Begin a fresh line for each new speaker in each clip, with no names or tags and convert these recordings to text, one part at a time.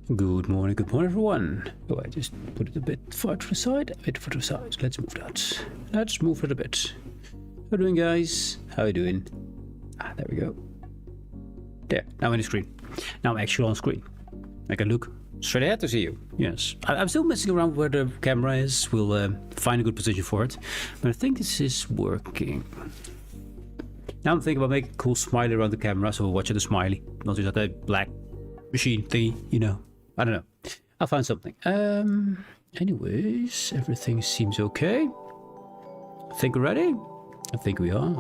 Good morning, everyone. Oh, I just put it a bit far to the side, a bit far to the side. Let's move that. Let's move it a bit. How you doing, guys? How you doing? Ah, there we go. There, now in the screen. Now I'm actually on screen. I can look straight ahead to see you. Yes. I'm still messing around where the camera is. We'll find a good position for it. But I think this is working. Now I'm thinking about making a cool smiley around the camera, so we'll watch the smiley. Not just that black machine thingy, you know. I don't know. I'll find something. Anyways, everything seems okay. I think we're ready. I think we are.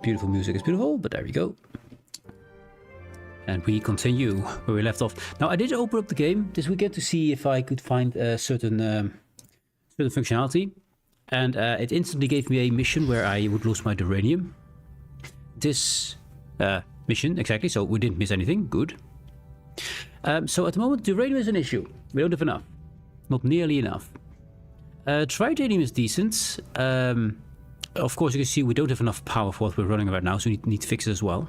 Beautiful music is beautiful, but there we go. And we continue where we left off. Now I did open up the game this weekend to see if I could find a certain functionality, and it instantly gave me a mission where I would lose my uranium. This mission, exactly, so we didn't miss anything, good. So at the moment, uranium is an issue. We don't have enough. Not nearly enough. Tritanium is decent. Of course, you can see we don't have enough power for what we're running right now, so we need to fix it as well.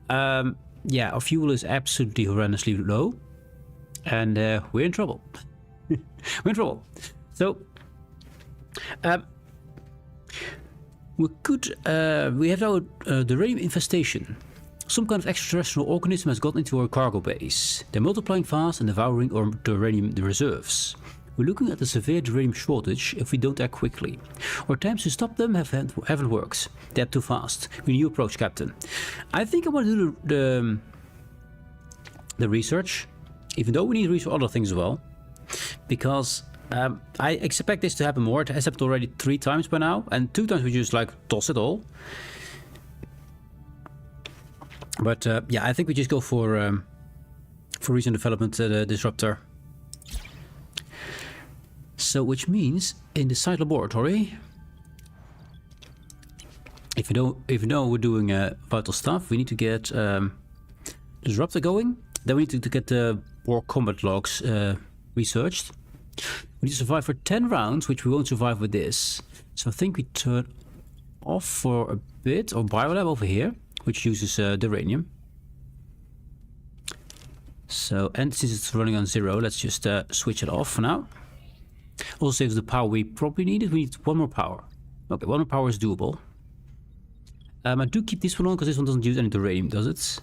Yeah, our fuel is absolutely horrendously low. And we're in trouble. We're in trouble. So, we have now the uranium infestation. Some kind of extraterrestrial organism has gotten into our cargo base. They're multiplying fast and devouring our uranium reserves. We're looking at a severe uranium shortage if we don't act quickly. Our attempts to stop them haven't worked. They're too fast. We need your approach, Captain. I think I want to do the research, even though we need to research other things as well, because I expect this to happen more. It has happened already 3 times by now, and 2 times we just like toss it all. But yeah, I think we just go for recent development disruptor. So, which means in the site laboratory, if you know we're doing vital stuff, we need to get disruptor going. Then we need to get the war combat logs researched. We need to survive for 10 rounds, which we won't survive with this. So I think we turn off for a bit, or biolab over here, which uses the uranium. So, and since it's running on 0, let's just switch it off for now. Also saves the power we probably needed. We need 1 more power. Okay, 1 more power is doable. I do keep this one on because this one doesn't use any uranium, does it?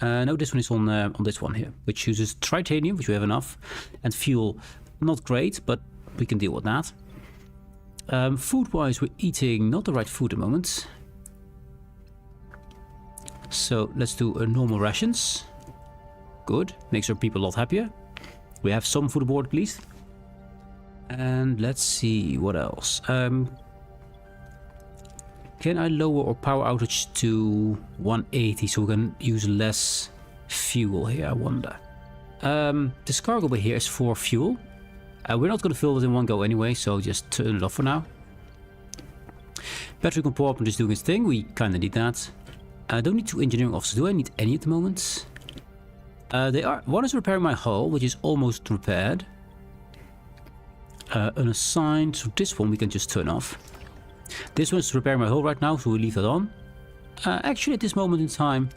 No, this one is on this one here, which uses tritanium, which we have enough, and fuel. Not great, but we can deal with that. Food-wise, we're eating not the right food at the moment. So let's do normal rations. Good, makes our people a lot happier. We have some food aboard at least. And let's see what else. Can I lower our power outage to 180 so we can use less fuel here, I wonder. This cargo bay here is for fuel. We're not going to fill it in one go anyway, so just turn it off for now. Battery compartment is doing its thing, we kind of need that. I don't need 2 engineering officers, do I need any at the moment? One is repairing my hull, which is almost repaired. Unassigned, so this one we can just turn off. This one is repairing my hull right now, so we'll leave that on. Actually, at this moment in time...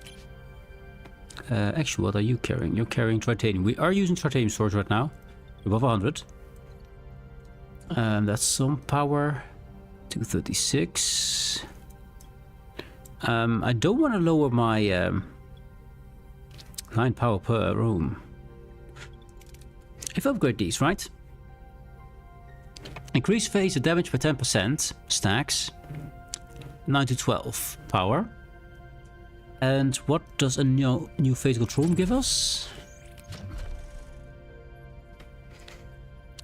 actually, what are you carrying? You're carrying tritanium. We are using tritanium storage right now. Above 100. That's some power. 236. I don't want to lower my 9 power per room. If I upgrade these, right? Increase phaser damage by 10%. Stacks. 9 to 12 power. And what does a new phase control room give us?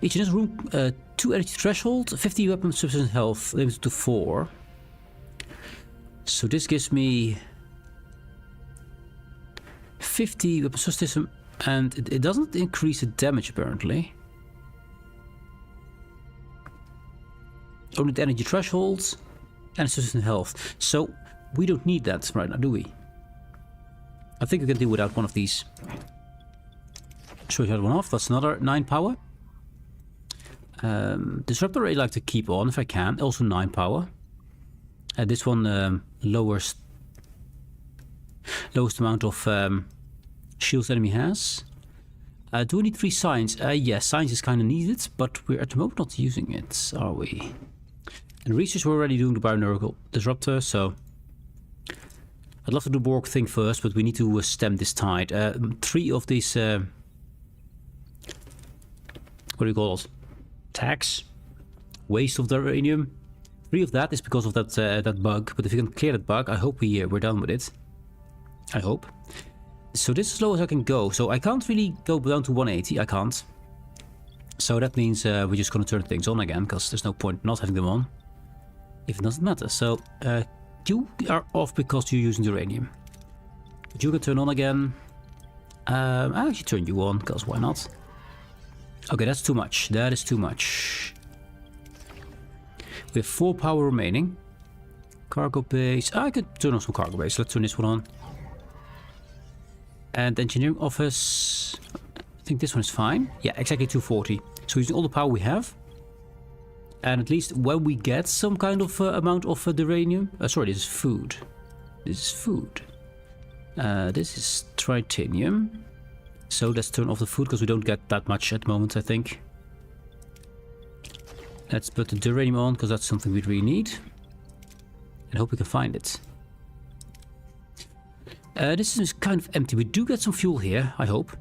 Each in this room, 2 energy threshold, 50 weapon substance health, limited to 4. So this gives me 50 weapon subsystem, and it doesn't increase the damage apparently. Only the energy thresholds and subsistence health. So we don't need that right now, do we? I think we can do without one of these. Switch that one off. That's another 9 power. Disruptor I'd like to keep on if I can. Also 9 power. This one lowers Lowest amount of shields enemy has. Do we need 3 signs? Yes, signs is kind of needed, but we're at the moment not using it, are we? And research, we're already doing the Bioneural Disruptor, so... I'd love to do the Borg thing first, but we need to stem this tide. 3 of these... what do you call it? Tags? Waste of the uranium. 3 of that is because of that bug, but if you can clear that bug, I hope we're done with it. I hope. So this is as low as I can go, so I can't really go down to 180, I can't. So that means we're just gonna turn things on again, because there's no point not having them on. If it doesn't matter. So you are off because you're using the uranium. But you can turn on again. I'll actually turn you on, because why not? Okay, that's too much. That is too much. We have 4 power remaining. Cargo base. I could turn on some cargo base. Let's turn this one on. And engineering office. I think this one is fine. Yeah, exactly 240. So using all the power we have. And at least when we get some kind of amount of uranium. Sorry, this is food. This is food. This is tritanium. So let's turn off the food because we don't get that much at the moment, I think. Let's put the uranium on because that's something we really need. And hope we can find it. This is kind of empty. We do get some fuel here, I hope.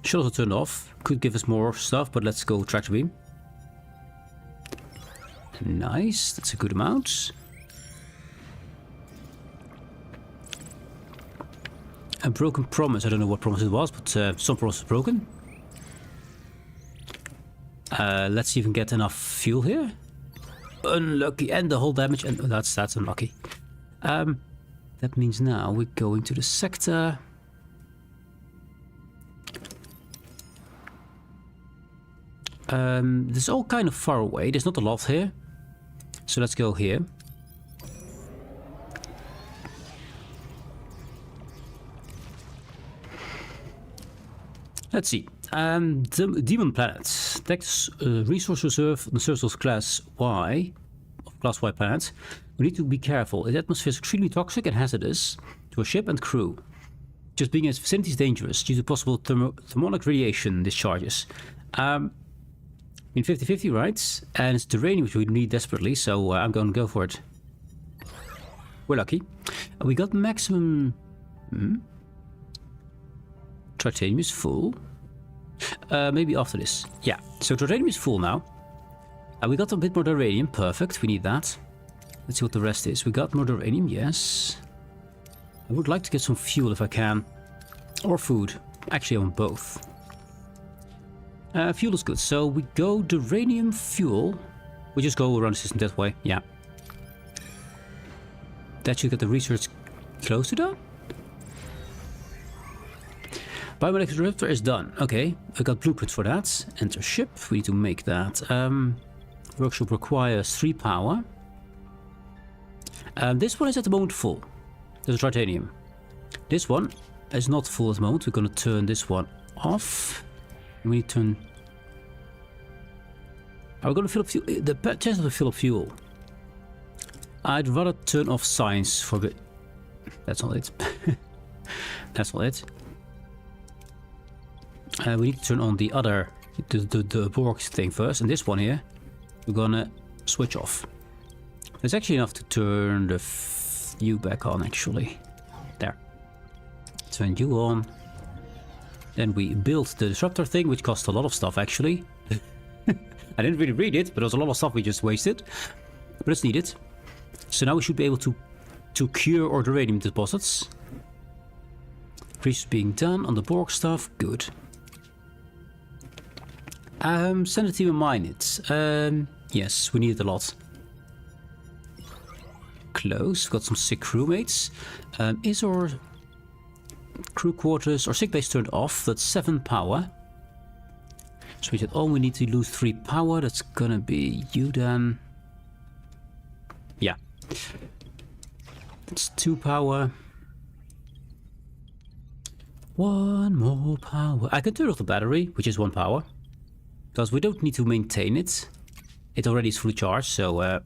Should also turn off. Could give us more stuff, but let's go tractor beam. Nice, that's a good amount. A broken promise. I don't know what promise it was, but some promise is broken. Let's see if we can get enough fuel here. Unlucky, and the whole damage, and that's unlucky. That means now we're going to the sector. This is all kind of far away. There's not a lot here, so let's go here. Let's see. The Demon Planet. Text resource reserve on the surface of class Y planet. We need to be careful. The atmosphere is extremely toxic and hazardous to a ship and crew. Just being in its vicinity is dangerous due to possible thermonic radiation discharges. I mean 50-50, right? And it's uranium which we need desperately, so I'm going to go for it. We're lucky. We got maximum... Tritanium is full. Maybe after this. Yeah, so tritanium is full now. We got a bit more uranium. Perfect, we need that. Let's see what the rest is. We got more uranium, yes. I would like to get some fuel if I can. Or food. Actually, I want both. Fuel is good. So we go uranium fuel. We just go around the system that way. Yeah. That should get the research close to that. Biomolecular disruptor is done. Okay, I got blueprints for that. Enter ship. We need to make that. Workshop requires 3 power. This one is at the moment full. There's a tritanium. This one is not full at the moment. We're going to turn this one off. We need to turn... Are we going to fill up fuel? The chance to fill up fuel. I'd rather turn off science for a bit. That's not it. That's not it. We need to turn on the other, the Borg thing first, and this one here, we're gonna switch off. There's actually enough to turn the you back on, actually. There. Turn you on. Then we built the disruptor thing, which cost a lot of stuff, actually. I didn't really read it, but there was a lot of stuff we just wasted. But it's needed. So now we should be able to cure our uranium deposits. Research being done on the Borg stuff. Good. Send a team and mine it. Yes, we need it a lot. Close. Got some sick crewmates. Is our crew quarters or sick base turned off? That's 7 power. So we said, oh, we need to lose 3 power. That's gonna be you then. Yeah. That's 2 power. 1 more power. I can turn off the battery, which is 1 power. Because we don't need to maintain it. It already is fully charged, so...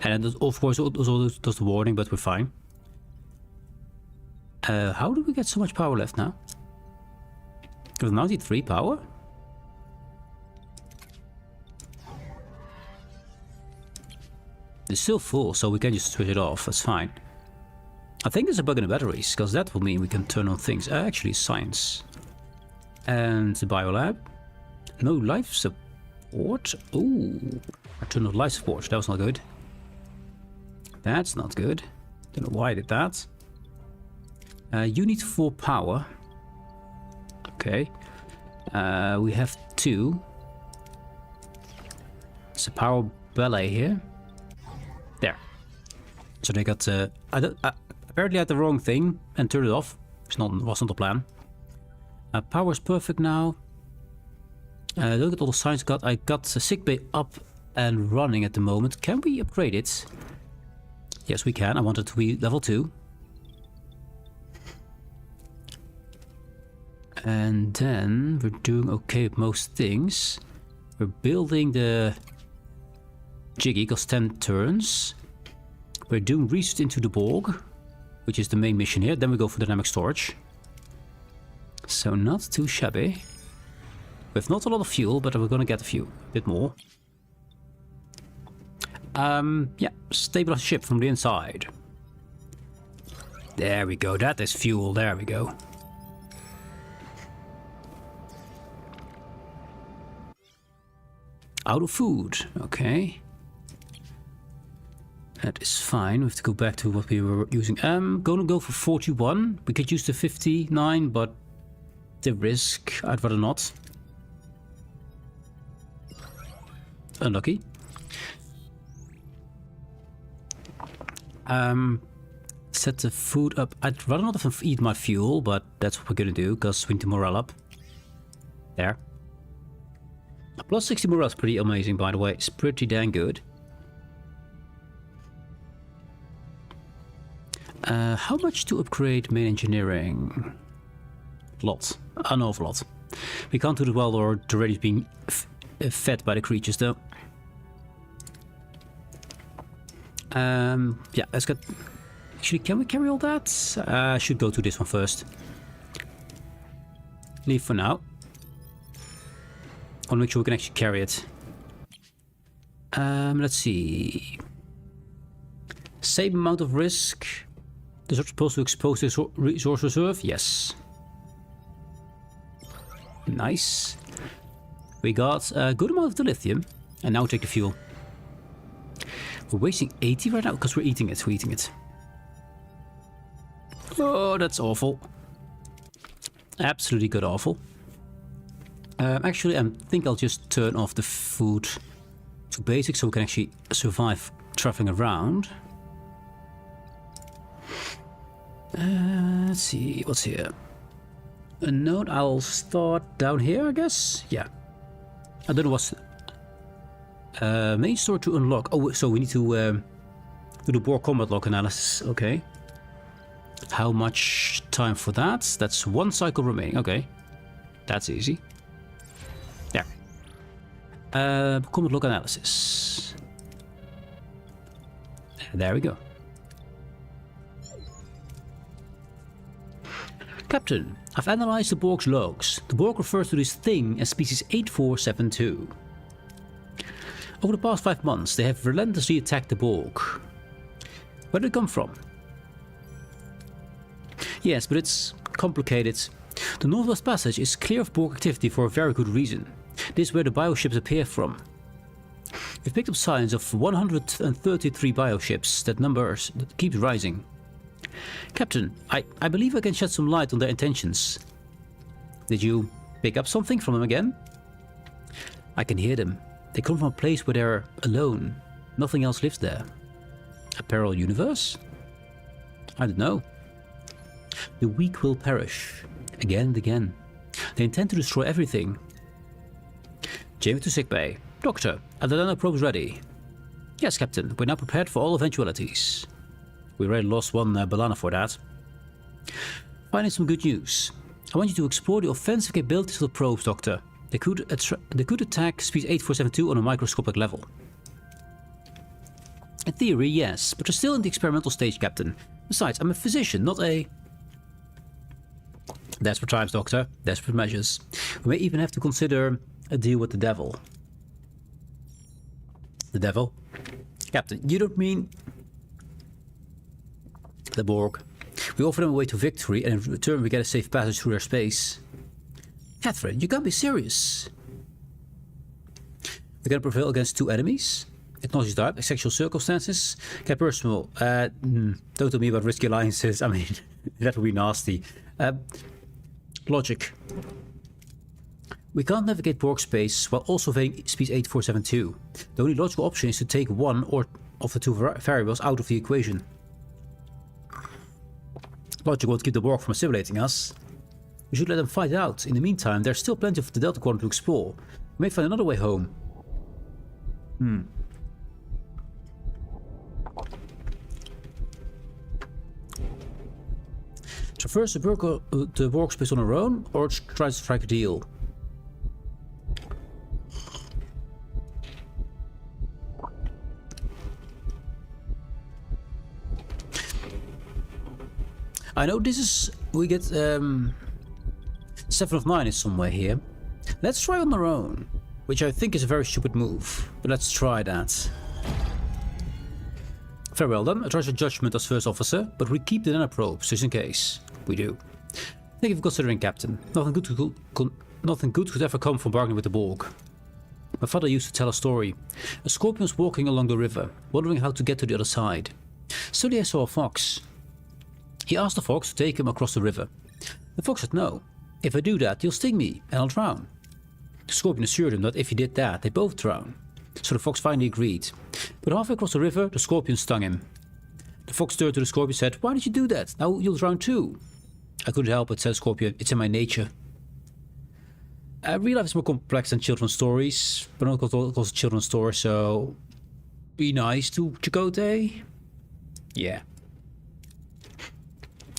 And then, of course, also does the warning, but we're fine. How do we get so much power left now? We have 93 power? It's still full, so we can just switch it off. That's fine. I think there's a bug in the batteries, because that will mean we can turn on things. Actually, science. And the biolab. No life support. Ooh. I turned on life support. That was not good. That's not good. Don't know why I did that. Unit 4 power. Okay. We have 2. It's a power ballet here. There. So they got... apparently I had the wrong thing and turned it off. It wasn't the plan. Power is perfect now. Look at all the signs I got. I got the sickbay up and running at the moment. Can we upgrade it? Yes, we can. I want it to be level 2. And then we're doing okay with most things. We're building the Jiggy, because 10 turns. We're doing research into the Borg, which is the main mission here. Then we go for dynamic storage. So not too shabby. With not a lot of fuel, but we're gonna get a bit more. Yeah, stabilize the ship from the inside. There we go, that is fuel, there we go. Out of food, okay. That is fine. We have to go back to what we were using. Gonna go for 41. We could use the 59, but the risk, I'd rather not. Unlucky. Set the food up. I'd rather not have eat my fuel, but that's what we're gonna do, because we need the morale up. There. Plus 60 morale is pretty amazing, by the way. It's pretty dang good. How much to upgrade main engineering? Lot. An awful lot. We can't do it while we're already being fed by the creatures, though. Yeah, let's get... Actually, can we carry all that? I should go to this one first. Leave for now. I want to make sure we can actually carry it. Let's see. Same amount of risk. Is it supposed to expose this resource reserve? Yes. Nice. We got a good amount of the lithium. And now take the fuel. We're wasting 80 right now because we're eating it. We're eating it. Oh, that's awful. Absolutely good awful. Actually, I think I'll just turn off the food to basic so we can actually survive traveling around. Let's see, what's here? A note, I'll start down here, I guess? Yeah. I don't know what's... main store to unlock. Oh, so we need to do the Borg combat log analysis. Okay. How much time for that? That's 1 cycle remaining. Okay. That's easy. There. Combat log analysis. There we go. Captain, I've analyzed the Borg's logs. The Borg refers to this thing as species 8472. Over the past 5 months, they have relentlessly attacked the Borg. Where did it come from? Yes, but it's complicated. The Northwest Passage is clear of Borg activity for a very good reason. This is where the bioships appear from. We've picked up signs of 133 bioships. That number keeps rising. Captain, I believe I can shed some light on their intentions. Did you pick up something from them again? I can hear them. They come from a place where they're alone. Nothing else lives there. A parallel universe? I don't know. The weak will perish. Again and again. They intend to destroy everything. Jamie to sickbay. Doctor, are the nano probes ready? Yes, Captain. We're now prepared for all eventualities. We already lost one banana for that. Finally, some good news. I want you to explore the offensive capabilities of the probes, Doctor. They could attack species 8472 on a microscopic level. In theory, yes, but you're still in the experimental stage, Captain. Besides, I'm a physician, not a... Desperate times, Doctor. Desperate measures. We may even have to consider a deal with the devil. The devil? Captain, you don't mean... The Borg. We offer them a way to victory, and in return we get a safe passage through their space. Catherine, you can't be serious. We're gonna prevail against two enemies? Acknowledge type, sexual circumstances? Get personal. Don't tell me about risky alliances. I mean, that would be nasty. Logic. We can't navigate Borg space while also evading speed 8472. The only logical option is to take one or of the two variables out of the equation. Logic won't keep the Borg from assimilating us. We should let them fight it out. In the meantime, there's still plenty of the Delta Quadrant to explore. We may find another way home. Traverse the Borg space on our own, or try to strike a deal. I know this is... we get 7 of 9 is somewhere here. Let's try on our own, which I think is a very stupid move, but let's try that. Very well then, I trust your judgment as first officer, but we keep the nanoprobes just in case. We do. Thank you for considering, Captain. Nothing good could ever come from bargaining with the Borg. My father used to tell a story. A scorpion was walking along the river, wondering how to get to the other side. Suddenly I saw a fox. He asked the fox to take him across the river. The fox said no. If I do that, you'll sting me and I'll drown. The scorpion assured him that if he did that, they both drown. So the fox finally agreed. But halfway across the river, the scorpion stung him. The fox turned to the scorpion and said, "Why did you do that? Now you'll drown too." "I couldn't help it," said the scorpion. "It's in my nature." Real life is more complex than children's stories, but not because children's stories, so be nice to Chakotay. Yeah.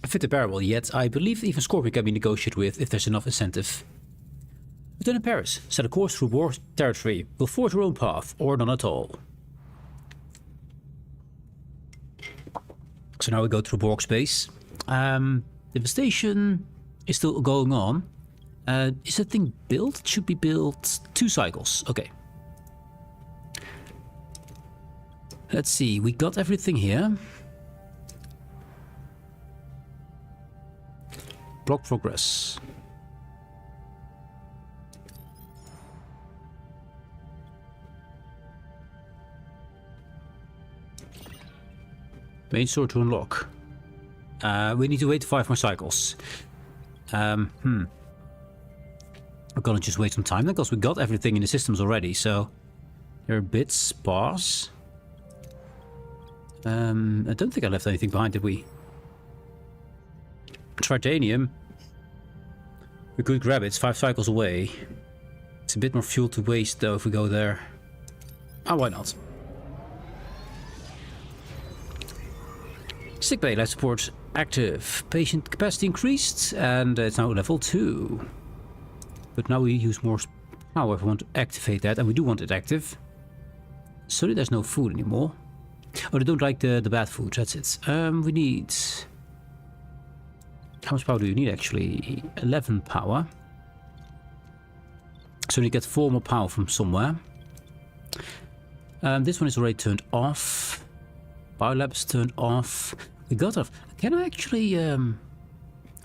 I fit the barrel, yet I believe even Scorpion can be negotiated with if there's enough incentive. Lieutenant Paris, set a course through Borg territory. We'll forge our own path, or none at all. So now we go through Borg space. Devastation is still going on. Is that thing built? It should be built 2 cycles. Okay. Let's see, we got everything here. Block progress. Main sword to unlock. We need to wait 5 more cycles. We're gonna just wait some time because we got everything in the systems already, so they're a bit sparse. I don't think I left anything behind, did we? Tritanium. We could grab it, it's 5 cycles away. It's a bit more fuel to waste though if we go there. Ah, why not? Sickbay life support active. Patient capacity increased and it's now level 2. But now we use more power if we want to activate that, and we do want it active. So there's no food anymore. Oh, they don't like the bad food, that's it. We need... How much power do you need actually? 11 power. So we get 4 more power from somewhere. This one is already turned off. Biolab is turned off. We got off. Can I actually...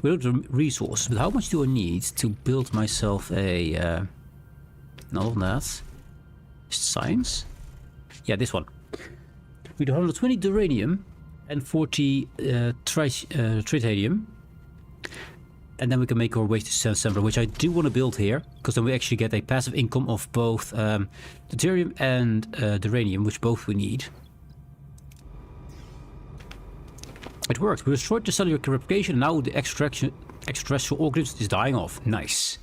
we don't have resources, but how much do I need to build myself a... None of that. Science? Yeah, this one. We do 120 duranium and 40 tritanium. And then we can make our waste assembler, which I do want to build here, because then we actually get a passive income of both deuterium and duranium, which both we need. It worked. We destroyed the cellular replication, and now the extraterrestrial organism is dying off. Nice.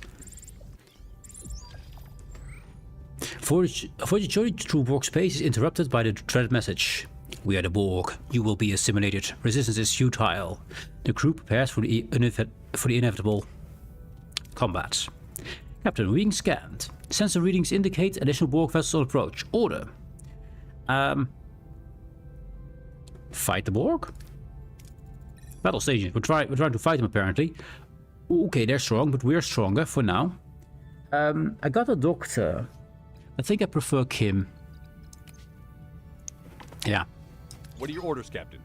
Voyager journey through Borg space is interrupted by the dreaded message. We are the Borg. You will be assimilated. Resistance is futile. The crew prepares for the inevitable combat. Captain, reading scanned. Sensor readings indicate additional Borg vessels approach. Order. Fight the Borg? Battle stations. We're trying to fight them apparently. Okay, they're strong, but we're stronger for now. I got a doctor. I think I prefer Kim. Yeah.
What are your orders, Captain?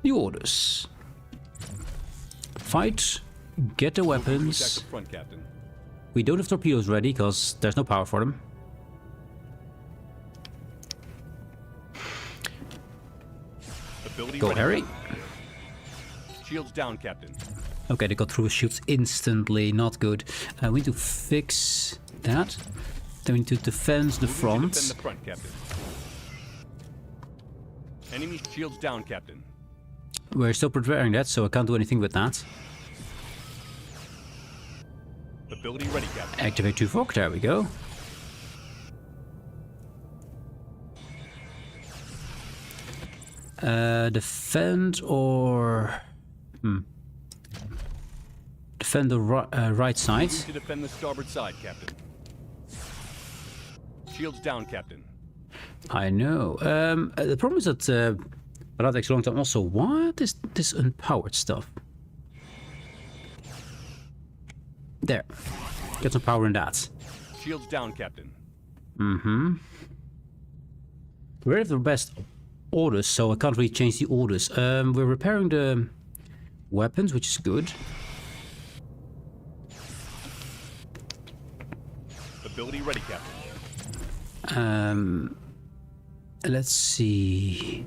The orders. Fight. Get the weapons.
Attack the front, Captain.
We don't have torpedoes ready because there's no power for them.
Ability
Go,
ready,
Harry.
Captain. Shields down, Captain.
Okay, they got through his shields instantly. Not good. We need to fix that. Then we need to defend the front.
Defend the front, Captain. Enemy shields down, Captain.
We're still preparing that, so I can't do anything with that.
Ability ready, Captain.
Activate Tuvok. There we go. Defend or... Defend the right side.
Need to defend the starboard side, Captain. Shields down, Captain.
I know. The problem is that that takes a long time. Also, what is this unpowered stuff? There. Get some power in that.
Shields down, Captain.
We have the best orders, so I can't really change the orders. We're repairing the weapons, which is good.
Ability ready, Captain.
Let's see.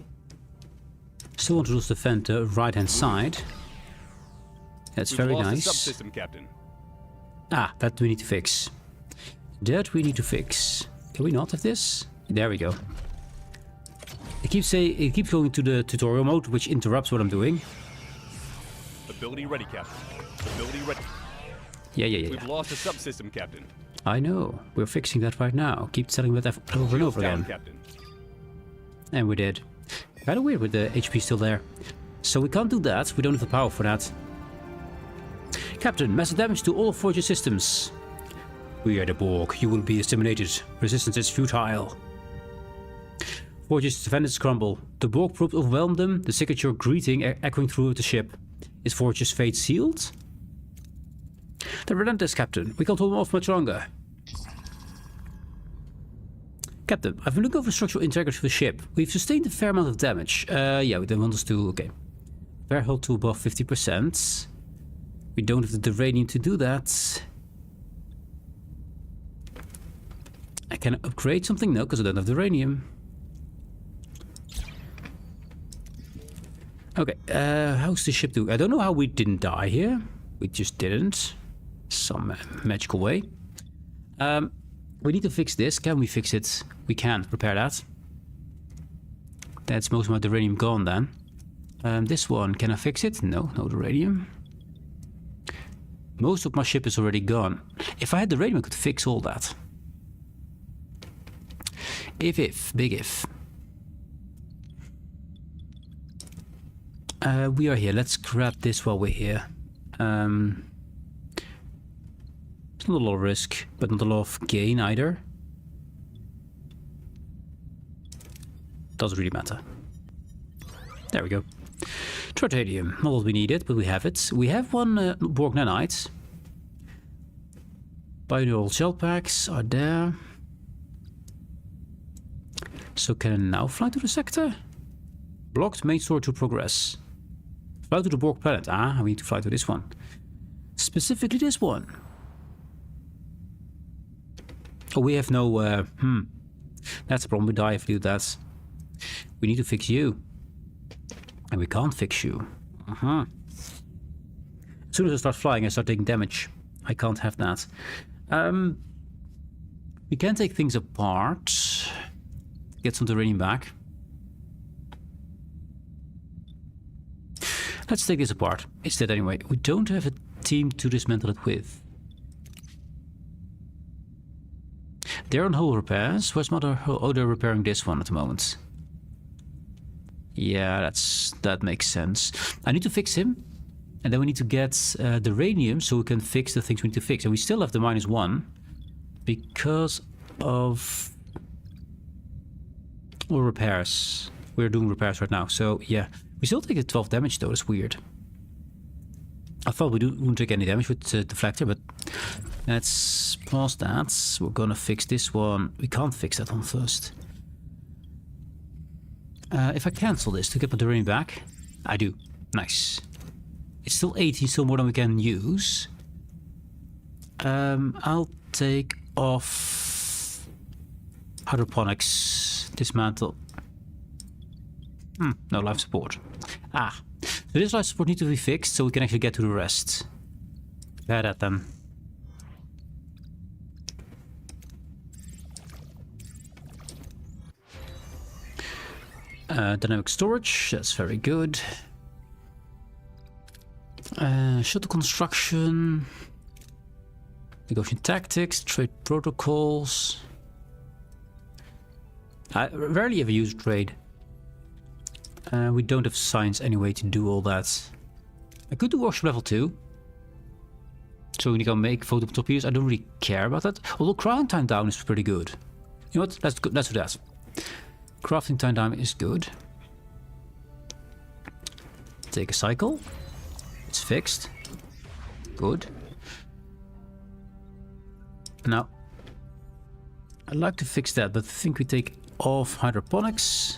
Still want to just defend the right-hand side. That's
We've
very
lost
nice.
the subsystem, Captain.
Ah, that we need to fix. That we need to fix. Can we not have this? There we go. It keeps going to the tutorial mode, which interrupts what I'm doing.
Ability ready, Captain. Ability ready.
Yeah.
We've lost the subsystem, Captain.
I know. We're fixing that right now. Keep telling me that over and over
Down,
again.
Captain.
And we did. Kind of weird with the HP still there. So we can't do that. We don't have the power for that. Captain, massive damage to all Voyager systems. We are the Borg. You will be assimilated. Resistance is futile. Voyager's defenders crumble. The Borg probes overwhelm them, the signature greeting echoing through the ship. Is Voyager's fate sealed? They're relentless, Captain. We can't hold them off much longer. Captain, I've been looking over structural integrity of the ship. We've sustained a fair amount of damage. Yeah, we don't want us to... Okay. Fair hull to above 50%. We don't have the uranium to do that. I can upgrade something? No, because I don't have the uranium. Okay, how's the ship doing? I don't know how we didn't die here. We just didn't. Some magical way. We need to fix this. Can we fix it? We can. Repair that. That's most of my uranium gone then. This one, can I fix it? No, no uranium. Most of my ship is already gone. If I had the uranium, I could fix all that. If, big if. We are here. Let's grab this while we're here. It's not a lot of risk, but not a lot of gain either. Doesn't really matter. There we go. Trotadium. Not what we needed, but we have it. We have one Borg nanite. Binaural shell packs are there. So can I now fly to the sector? Blocked main store to progress. Fly to the Borg planet. Ah, we need to fly to this one. Specifically this one. Oh, we have no... That's a problem. We die if we do that. We need to fix you. And we can't fix you. As soon as I start flying, I start taking damage. I can't have that. We can take things apart. Get some uranium back. Let's take this apart. Instead, anyway. We don't have a team to dismantle it with. They're on hull repairs. Where's Mother Hull? Oh, they're repairing this one at the moment. Yeah, that makes sense. I need to fix him. And then we need to get the uranium so we can fix the things we need to fix. And we still have the -1 because of all repairs. we're doing repairs right now. So yeah, we still take the 12 damage though. That's weird. I thought we wouldn't take any damage with the deflector, but let's pause that. We're gonna fix this one. We can't fix that one first. If I cancel this to get my Duranium back, I do. Nice. It's still 18, still more than we can use. I'll take off hydroponics, dismantle. No life support. Ah, so this life support needs to be fixed so we can actually get to the rest. Repair that then. Dynamic storage, that's very good. Shuttle construction. Negotiation tactics, trade protocols. I rarely ever use trade. We don't have science anyway to do all that. I could do workshop level 2. So we can make photocopiers. I don't really care about that. Although crafting time down is pretty good. You know what? Let's do that. Crafting time down is good. Take a cycle. It's fixed. Good. Now, I'd like to fix that, but I think we take off hydroponics.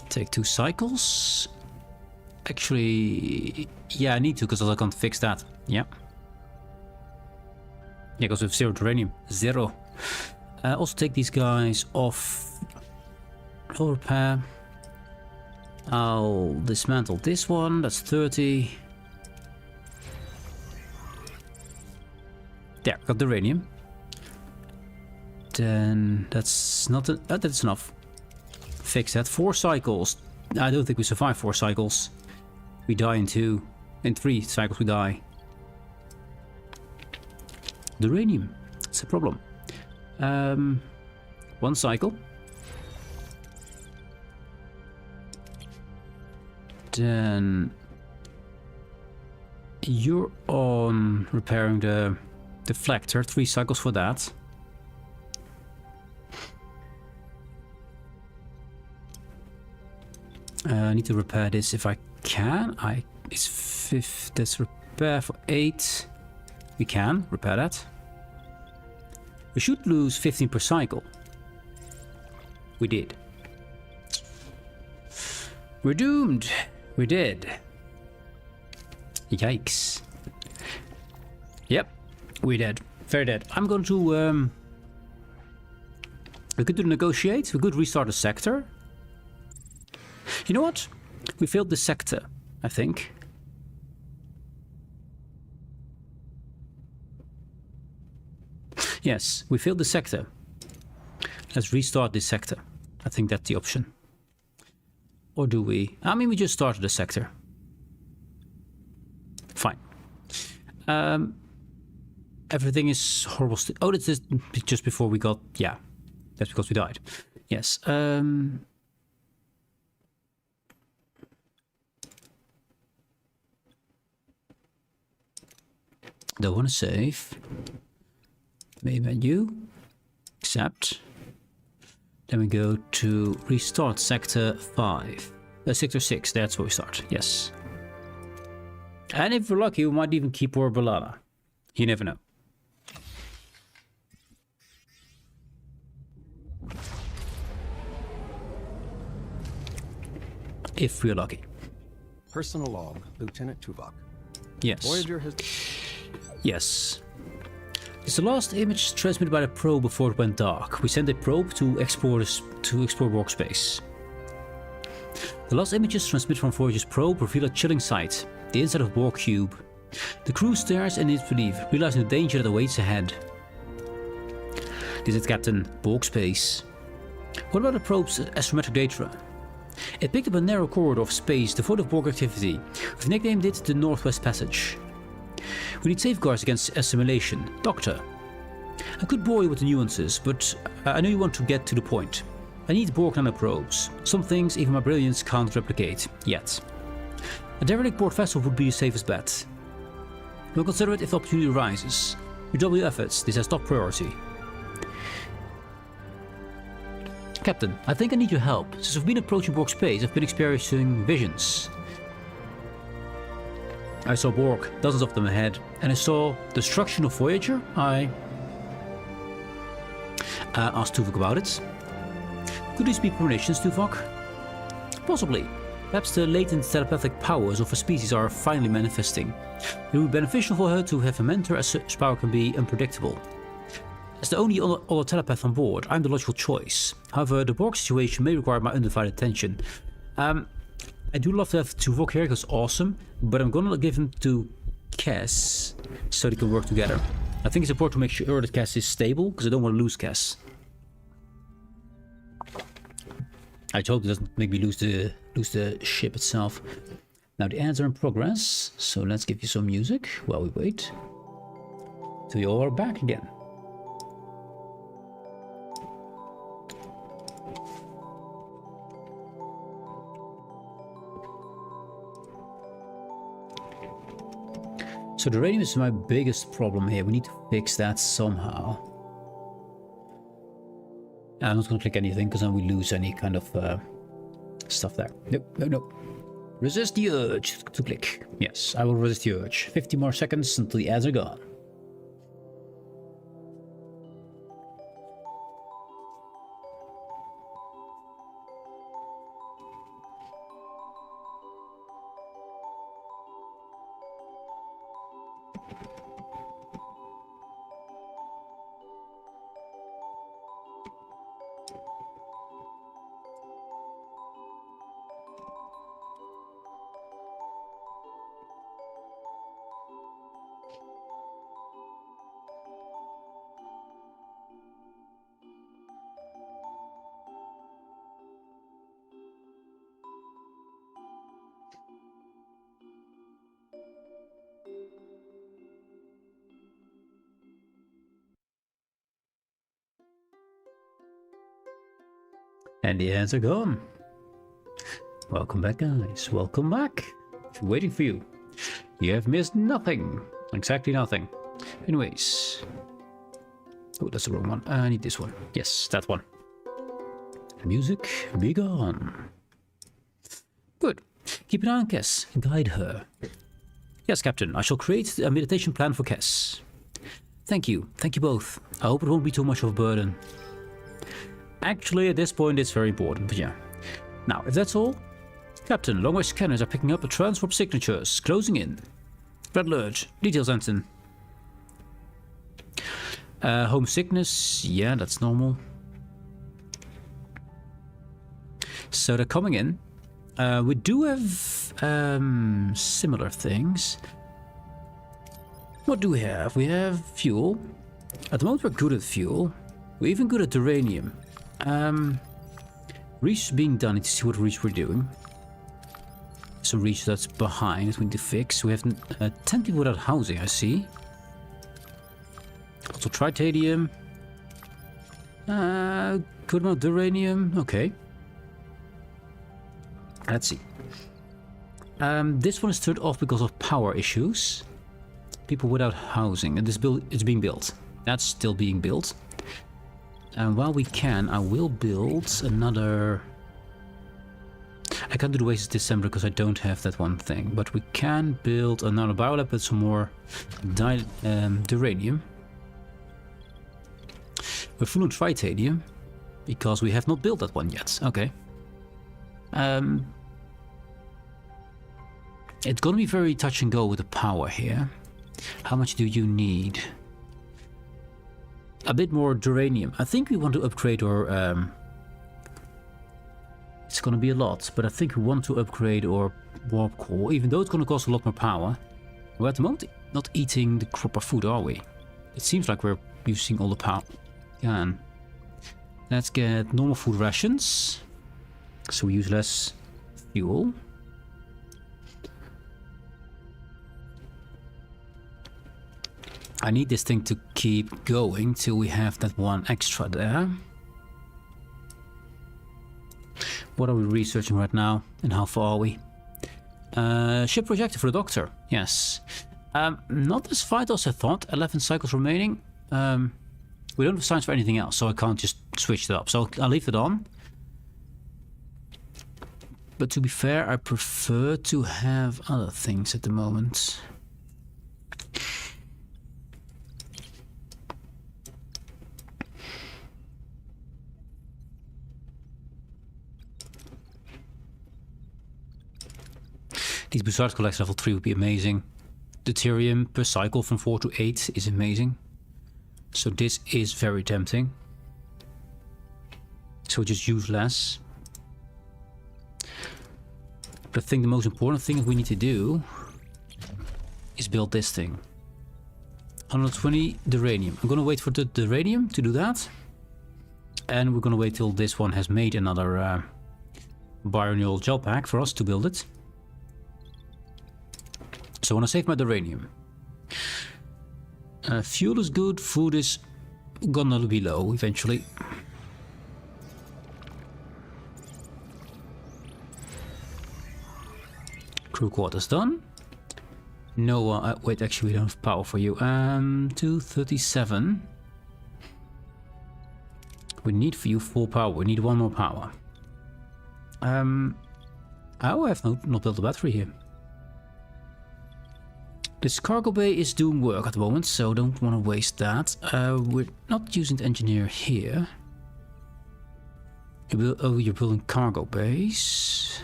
Take 2 cycles. Actually, yeah, I need to because I can't fix that. Yeah. Yeah, because we have 0 uranium. 0. Also take these guys off. Hull repair. I'll dismantle this one. That's 30. There, got the uranium. Then that's not that's enough. Fix that. 4 cycles. I don't think we survive 4 cycles. We die in 2. In 3 cycles we die. The uranium. It's a problem. 1 cycle. Then you're on repairing the deflector. 3 cycles for that. I need to repair this if I can. It's 5. That's repair for 8. We can repair that. We should lose 15 per cycle. We did. We're doomed. We're dead. Yikes. Yep, we're dead. Very dead. I'm going to we could do negotiate. We could restart the sector. You know what? We failed the sector, I think. Yes, we failed the sector. Let's restart this sector. I think that's the option. Or do we? I mean, we just started the sector. Fine. Everything is horrible. Oh, that's just before we got... Yeah, that's because we died. Yes. Don't want to save. Main menu. Accept. Then we go to restart sector 5. Sector 6, that's where we start. Yes. And if we're lucky, we might even keep Orbalana. You never know. If we're lucky.
Personal log, Lieutenant Tuvok.
Yes.
Voyager has...
Yes. It's the last image transmitted by the probe before it went dark. We sent a probe to explore workspace. The last images transmitted from Voyager's probe reveal a chilling sight. The inside of Borg Cube. The crew stares in disbelief, realizing the danger that awaits ahead. This is Captain Borg Space. What about the probe's astrometric data? It picked up a narrow corridor of space devoid of Borg activity. We've nicknamed it the Northwest Passage. We need safeguards against assimilation. Doctor. I could bore you with the nuances, but I know you want to get to the point. I need Borg nanoprobes. Some things even my brilliance can't replicate, yet. A derelict port vessel would be the safest bet. We'll consider it if the opportunity arises. Redouble your efforts, this has top priority. Captain, I think I need your help. Since we've been approaching Borg space, I've been experiencing visions. I saw Borg, dozens of them ahead, and I saw destruction of Voyager. I asked Tuvok about it. Could these be premonitions, Tuvok? Possibly. Perhaps the latent telepathic powers of a species are finally manifesting. It would be beneficial for her to have a mentor, as such power can be unpredictable. As the only other telepath on board, I'm the logical choice. However, the Borg situation may require my undivided attention. I do love to have Tuvok here, because awesome, but I'm gonna give him to Cass so they can work together. I think it's important to make sure that Cass is stable, because I don't want to lose Cass. I hope it doesn't make me lose the ship itself. Now the ads are in progress, so let's give you some music while we wait till you all are back again. So the radium is my biggest problem here. We need to fix that somehow. I'm not going to click anything because then we lose any kind of stuff there. No. Resist the urge to click. Yes, I will resist the urge. 50 more seconds until the ads are gone. And the ads are gone. Welcome back, guys. Welcome back. I'm waiting for you. You have missed nothing. Exactly nothing. Anyways. Oh, that's the wrong one. I need this one. Yes, that one. Music, be gone. Good. Keep an eye on Cass. Guide her. Yes, Captain. I shall create a meditation plan for Cass. Thank you. Thank you both. I hope it won't be too much of a burden. Actually, at this point, it's very important, but yeah. Now, if that's all, Captain, long-range scanners are picking up the transwarp signatures, closing in. Red alert, details Anton. Homesickness, yeah, that's normal. So they're coming in. We do have similar things. What do we have? We have fuel. At the moment, we're good at fuel. We're even good at uranium. Reach is being done. Let's see what reach we're doing. Some reach that's behind that we need to fix. We have 10 people without housing, I see. Also tritanium. Good amount of uranium. Okay. Let's see. This one is turned off because of power issues. People without housing. And this build is being built. That's still being built. And while we can, I will build another... I can't do the waste December because I don't have that one thing. But we can build another biolab with some more uranium. We're full on tritanium because we have not built that one yet. Okay. It's gonna be very touch and go with the power here. How much do you need? A bit more uranium. I think we want to upgrade our... it's gonna be a lot, but I think we want to upgrade our warp core, even though it's gonna cost a lot more power. We're at the moment not eating the proper food, are we? It seems like we're using all the power we can. Let's get normal food rations, so we use less fuel. I need this thing to keep going till we have that one extra there. What are we researching right now? And how far are we? Ship projector for the doctor. Yes. Not as vital as I thought. 11 cycles remaining. We don't have science for anything else, so I can't just switch it up. So I'll leave it on. But to be fair, I prefer to have other things at the moment. These Bussard collects level 3 would be amazing. Deuterium per cycle from 4 to 8 is amazing. So this is very tempting. So just use less. But I think the most important thing we need to do is build this thing. 120 Duranium. I'm gonna wait for the Duranium to do that. And we're gonna wait till this one has made another Bionial gel pack for us to build it. So I want to save my Duranium. Fuel is good, food is gonna be low eventually. Crew quarters done. No, wait, actually we don't have power for you. 237. We need for you 4 power. We need 1 more power. I have not built a battery here. This cargo bay is doing work at the moment, so don't want to waste that. We're not using the engineer here. You're building cargo bays.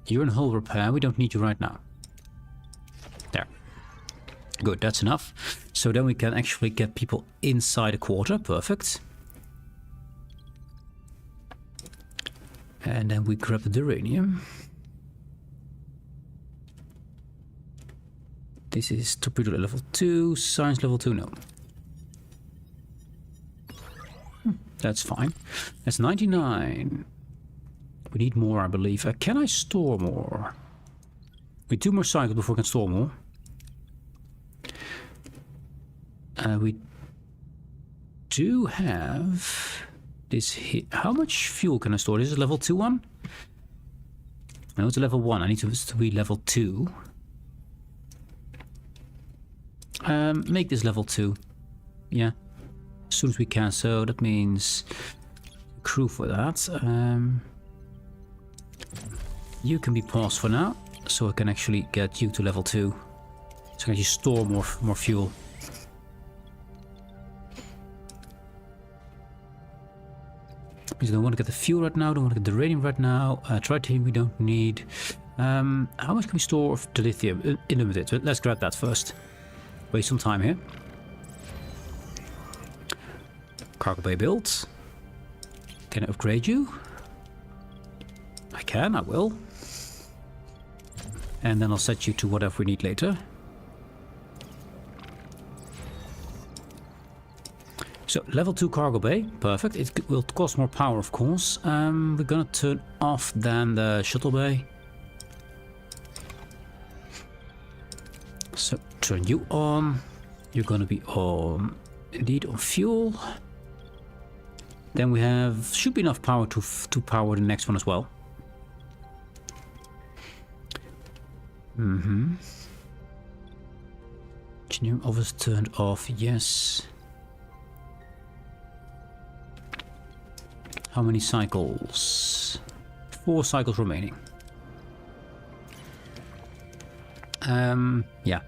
You're in hull repair. We don't need you right now. There. Good, that's enough. So then we can actually get people inside a quarter. Perfect. And then we grab the Duranium. This is torpedo level 2, science level 2, no. That's fine. That's 99. We need more, I believe. Can I store more? We need 2 more cycles before we can store more. We do have this here. How much fuel can I store? This is level 2 one? No, it's a level 1. I need to be level 2. Make this level 2. Yeah. As soon as we can. So that means crew for that. You can be paused for now. So I can actually get you to level 2. So I can actually store more fuel. Because I don't want to get the fuel right now. Don't want to get the radium right now. Tritium we don't need. How much can we store of the lithium? Unlimited. Let's grab that first. Waste some time here. Cargo bay built. Can I upgrade you? I can, I will. And then I'll set you to whatever we need later. So, level 2 cargo bay, perfect. It will cost more power, of course. We're gonna turn off then the shuttle bay. So, turn you on. You're gonna be on, indeed, on fuel. Then we have, should be enough power to power the next one as well. Engineering office turned off, yes. How many cycles? 4 cycles remaining. Yeah.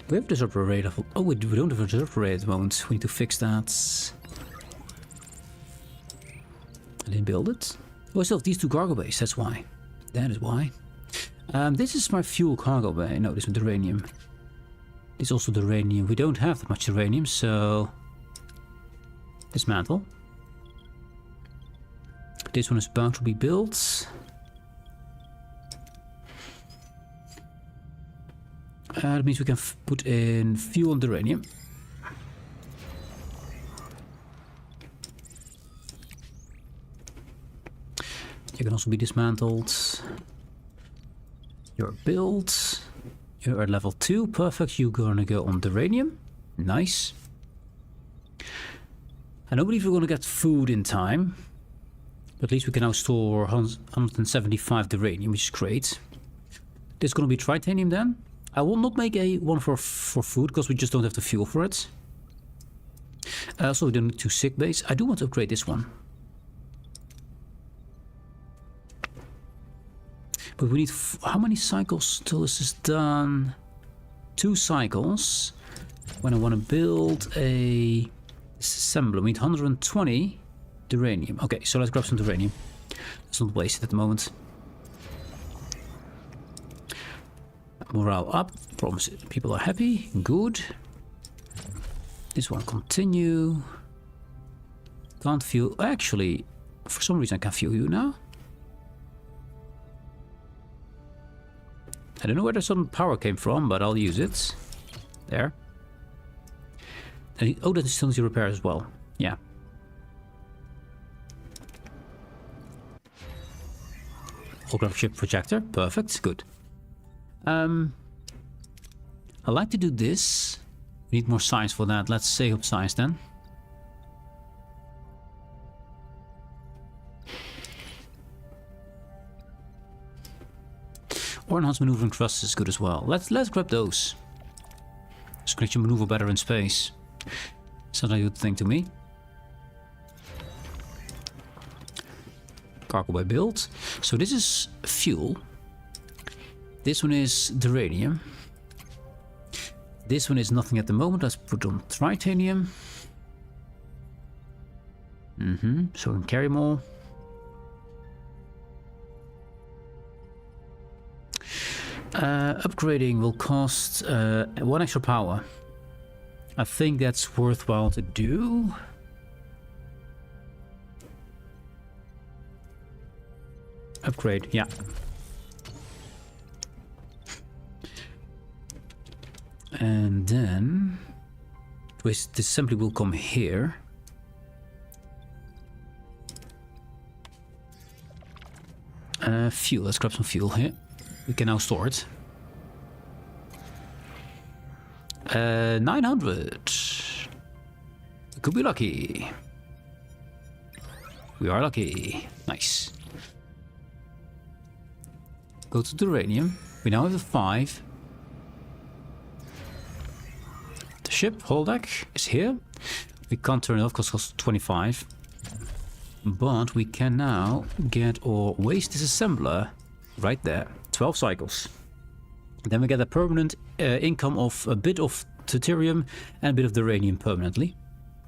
We have disruptor array level. Oh, we don't have a disruptor array at the moment. We need to fix that. I didn't build it. Oh, I still have these 2 cargo bays. That's why. That is why. This is my fuel cargo bay. No, this is uranium. This is also uranium. We don't have that much uranium, so dismantle. This one is about to be built. That means we can put in fuel and uranium. You can also be dismantled. You're built. You're at level 2. Perfect. You're gonna go on uranium. Nice. I don't believe we're gonna get food in time. But at least we can now store 175 uranium, which is great. This is gonna be tritanium then. I will not make a one for food because we just don't have the fuel for it. So we don't need 2 sick bays. I do want to upgrade this one. But we need... how many cycles till this is done? 2 cycles. When I want to build a assembler, we need 120 duranium. Okay, so let's grab some duranium. Let's not waste it at the moment. Morale up. Promise people are happy. Good. This one continue. Can't fuel. Actually, for some reason I can fuel you now. I don't know where the sudden power came from, but I'll use it. There. And oh, that still needs to repair as well. Yeah. Holographic ship projector. Perfect. Good. I like to do this. We need more science for that. Let's save up science then. Or enhanced maneuvering thrust is good as well. Let's grab those. Just make you maneuver better in space. Sounds like a good thing to me. Cargo by build. So this is fuel. This one is duranium. This one is nothing at the moment. Let's put on titanium. So we can carry more. Upgrading will cost 1 extra power. I think that's worthwhile to do. Upgrade, yeah. And then this simply will come here. Fuel, let's grab some fuel here. We can now store it. 900. We could be lucky. We are lucky. Nice. Go to the uranium. We now have the 5. The ship, hull deck, is here. We can't turn it off because it costs 25. But we can now get or waste this assembler right there. 12 cycles. Then we get a permanent income of a bit of deuterium and a bit of uranium permanently.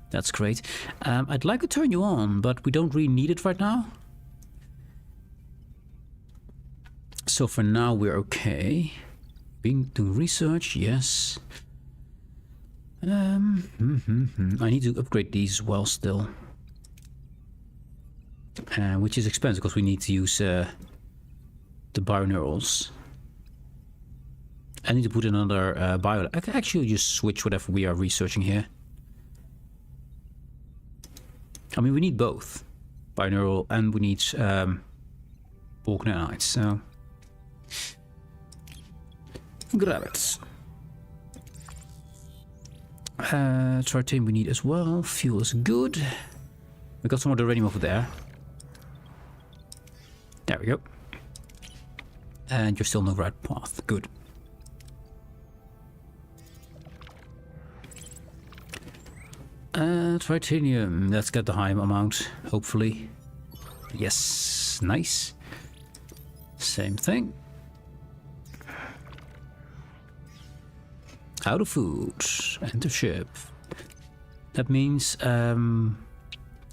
That's great. I'd like to turn you on, but we don't really need it right now. So for now we're okay. Doing research, yes. I need to upgrade these as well still. Which is expensive because we need to use the bioneurals. I need to put another bio. I can actually just switch whatever we are researching here. I mean, we need both binaural and we need Vulcan, so grab it. Tritane we need as well. Fuel is good. We got some more uranium over there. There we go. And you're still on the right path. Good. Titanium. Let's get the high amount, hopefully. Yes. Nice. Same thing. Out of food. Enter ship. That means I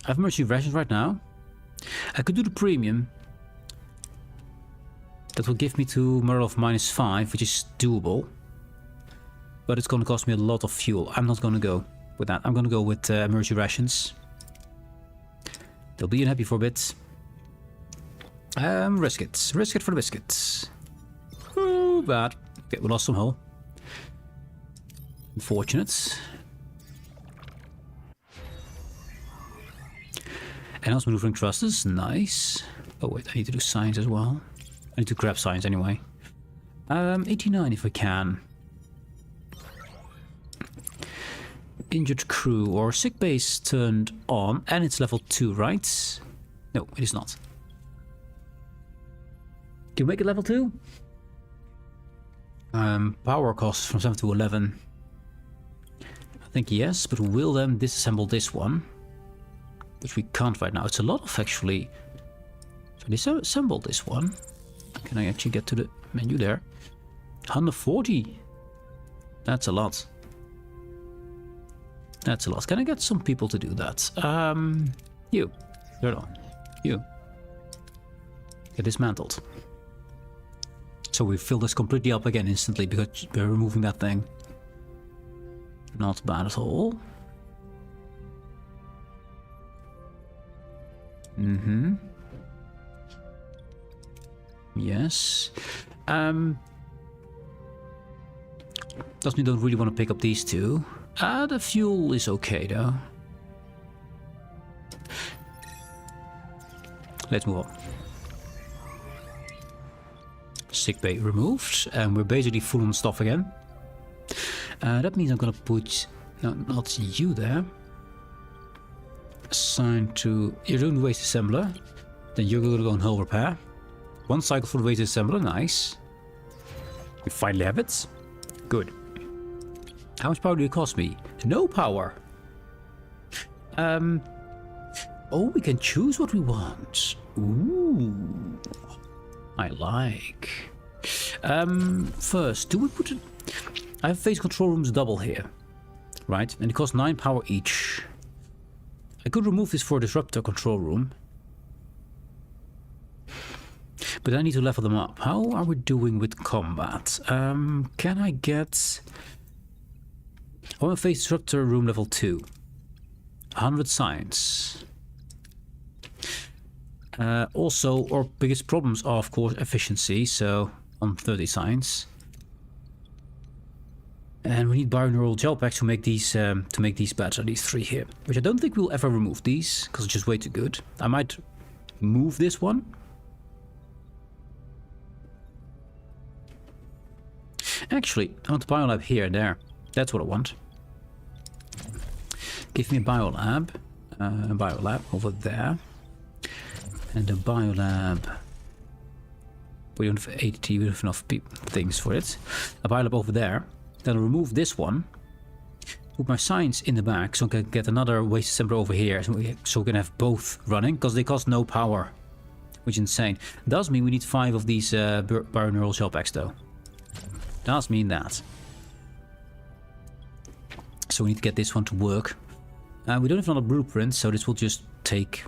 have emergency rations right now. I could do the premium. That will give me to morale of -5, which is doable. But it's going to cost me a lot of fuel. I'm not going to go with that. I'm going to go with emergency rations. They'll be unhappy for a bit. Risk it. Risk it for the biscuits. Oh, bad. Okay, we lost some hull. Unfortunate. And also maneuvering thrusters. Nice. Oh wait, I need to do science as well. I need to grab science anyway. 89 if I can. Injured crew or sick base turned on, and it's level 2, right? No, it is not. Can you make it level 2? Power costs from 7 to 11. I think yes, but we will then disassemble this one. Which we can't right now. It's a lot of actually. So disassemble this one. Can I actually get to the menu there? 140. That's a lot. That's a lot. Can I get some people to do that? You. Turn on. You. Get dismantled. So we fill this completely up again instantly because we're removing that thing. Not bad at all. Mm-hmm. Yes. Doesn't mean we don't really want to pick up these two. The fuel is okay though. Let's move on. Sick bay removed, and we're basically full on stuff again. That means I'm gonna put, no, not you there. Assign to, you're doing the waste assembler. Then you're gonna go on hull repair. 1 cycle for the waste assembler, nice. We finally have it. Good. How much power do it cost me? No power. Oh, we can choose what we want. Ooh. I like. First, do we put it... I have phase control rooms double here. Right? And it costs 9 power each. I could remove this for a disruptor control room. But I need to level them up. How are we doing with combat? Can I get... I want to phase disruptor room level 2. 100 science. Also, our biggest problems are, of course, efficiency. So, on 30 science. And we need binaural gel packs to make these better. These 3 here, which I don't think we'll ever remove these because it's just way too good. I might move this one. Actually, I want the biolab here and there. That's what I want. Give me a biolab over there. And a biolab. We don't have 80, we don't have enough things for it. A biolab over there. Then I'll remove this one. Put my science in the back so I can get another waste assembler over here. So we can have both running because they cost no power. Which is insane. Does mean we need 5 of these binaural gel packs though. Does mean that. So we need to get this one to work. We don't have another blueprint, so this will just take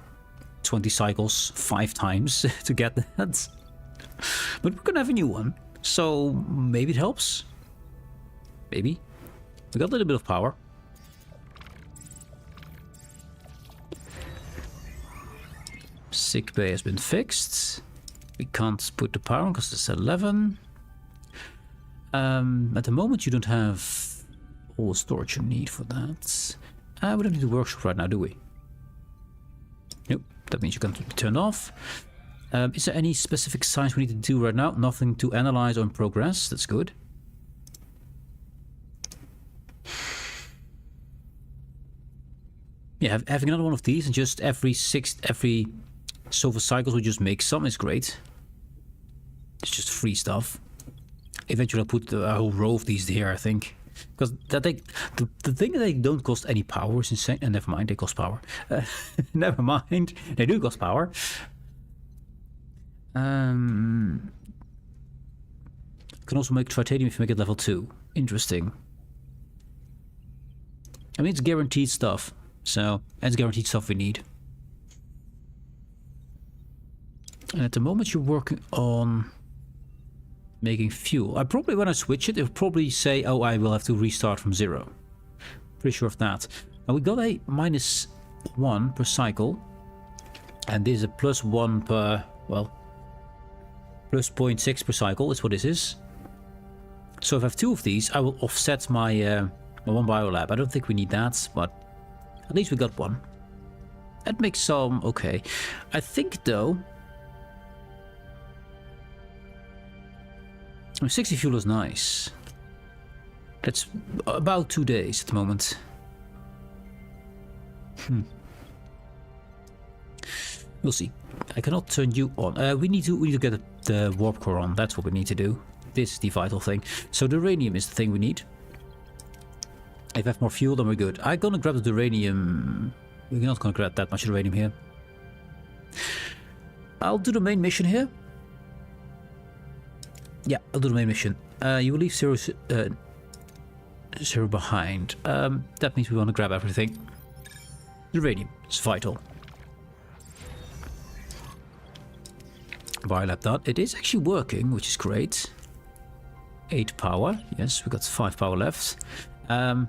20 cycles 5 times to get that. But we're gonna have a new one, so maybe it helps. Maybe. We got a little bit of power. Sick bay has been fixed. We can't put the power on because it's 11. At the moment you don't have all the storage you need for that. We don't need the workshop right now, do we? Nope, that means you can be turned off. Is there any specific science we need to do right now? Nothing to analyze or in progress, that's good. Yeah, having another one of these and just every so cycles we just make some is great. It's just free stuff. Eventually I'll put a whole row of these here, I think. Because that the thing that they don't cost any power is insane. And never mind, they cost power. Never mind, they do cost power. Can also make titanium if you make it level 2. Interesting. I mean, it's guaranteed stuff. So, it's guaranteed stuff we need. And at the moment you're working on making fuel. I probably, when I switch it, it'll probably say, oh, I will have to restart from 0. Pretty sure of that. And we got a -1 per cycle. And this is a +1 per, well, +0.6 per cycle is what this is. So if I have 2 of these, I will offset my, my 1 biolab. I don't think we need that, but at least we got 1. That makes some okay. I think though, 60 fuel is nice. That's about 2 days at the moment. We'll see. I cannot turn you on. We need to get the warp core on. That's what we need to do. This is the vital thing. So the uranium is the thing we need. If I have more fuel, then we're good. I'm gonna grab the uranium. We're not gonna grab that much uranium here. I'll do the main mission here. Yeah, I'll do the main mission. You will leave zero behind. That means we want to grab everything. Uranium is vital. Biolab dot. It is actually working, which is great. 8 power. Yes, we got 5 power left. Yeah,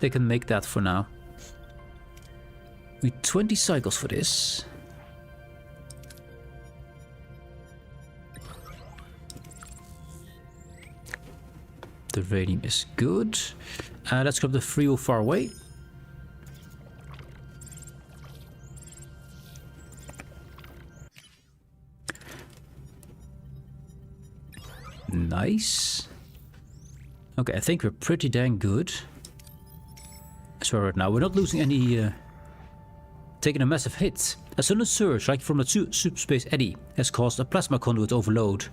they can make that for now. We need 20 cycles for this. The radium is good. Let's grab the fuel far away. Nice. Okay, I think we're pretty dang good. So right now we're not losing any, taking a massive hit. A sudden surge, like from a subspace eddy, has caused a plasma conduit overload.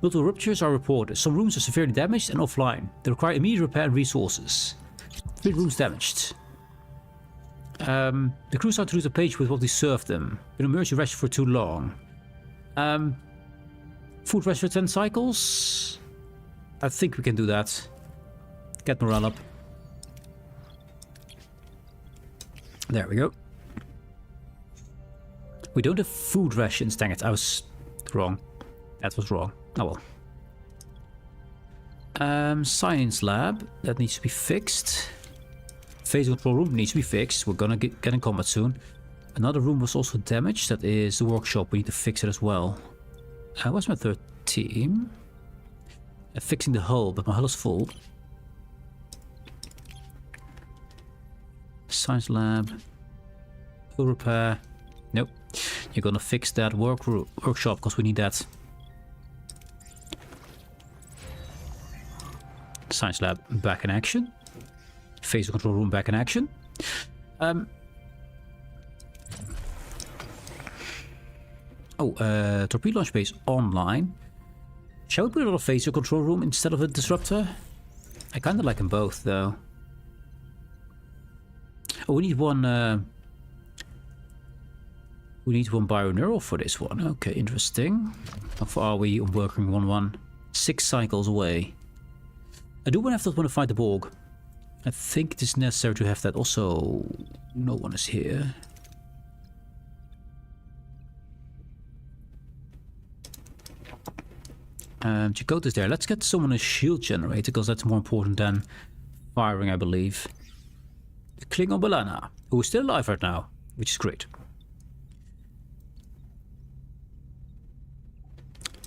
Multiple ruptures are reported. Some rooms are severely damaged and offline. They require immediate repair and resources. 3 rooms damaged. The crew started to lose a page with what we served them. Been emergency rest for too long. Food rest for 10 cycles. I think we can do that. Get morale up. There we go. We don't have food rations. Dang it, I was wrong. That was wrong. Oh well. Science lab. That needs to be fixed. Phase control room needs to be fixed. We're gonna get in combat soon. Another room was also damaged. That is the workshop. We need to fix it as well. What's my third team? Fixing the hull, but my hull is full. Science lab. Hull repair. Nope. You're gonna fix that workshop because we need that. Science lab back in action. Phase control room back in action. Torpedo launch base online. Shall we put it on a phaser control room instead of a disruptor? I kind of like them both, though. Oh, we need one. We need one bioneural for this one. Okay, interesting. How far are we on working 1-1? 6 cycles away. I do want to fight the Borg. I think it is necessary to have that. Also, no one is here. Jakota's there. Let's get someone a shield generator, because that's more important than firing, I believe. The Klingon Balana, who is still alive right now, which is great.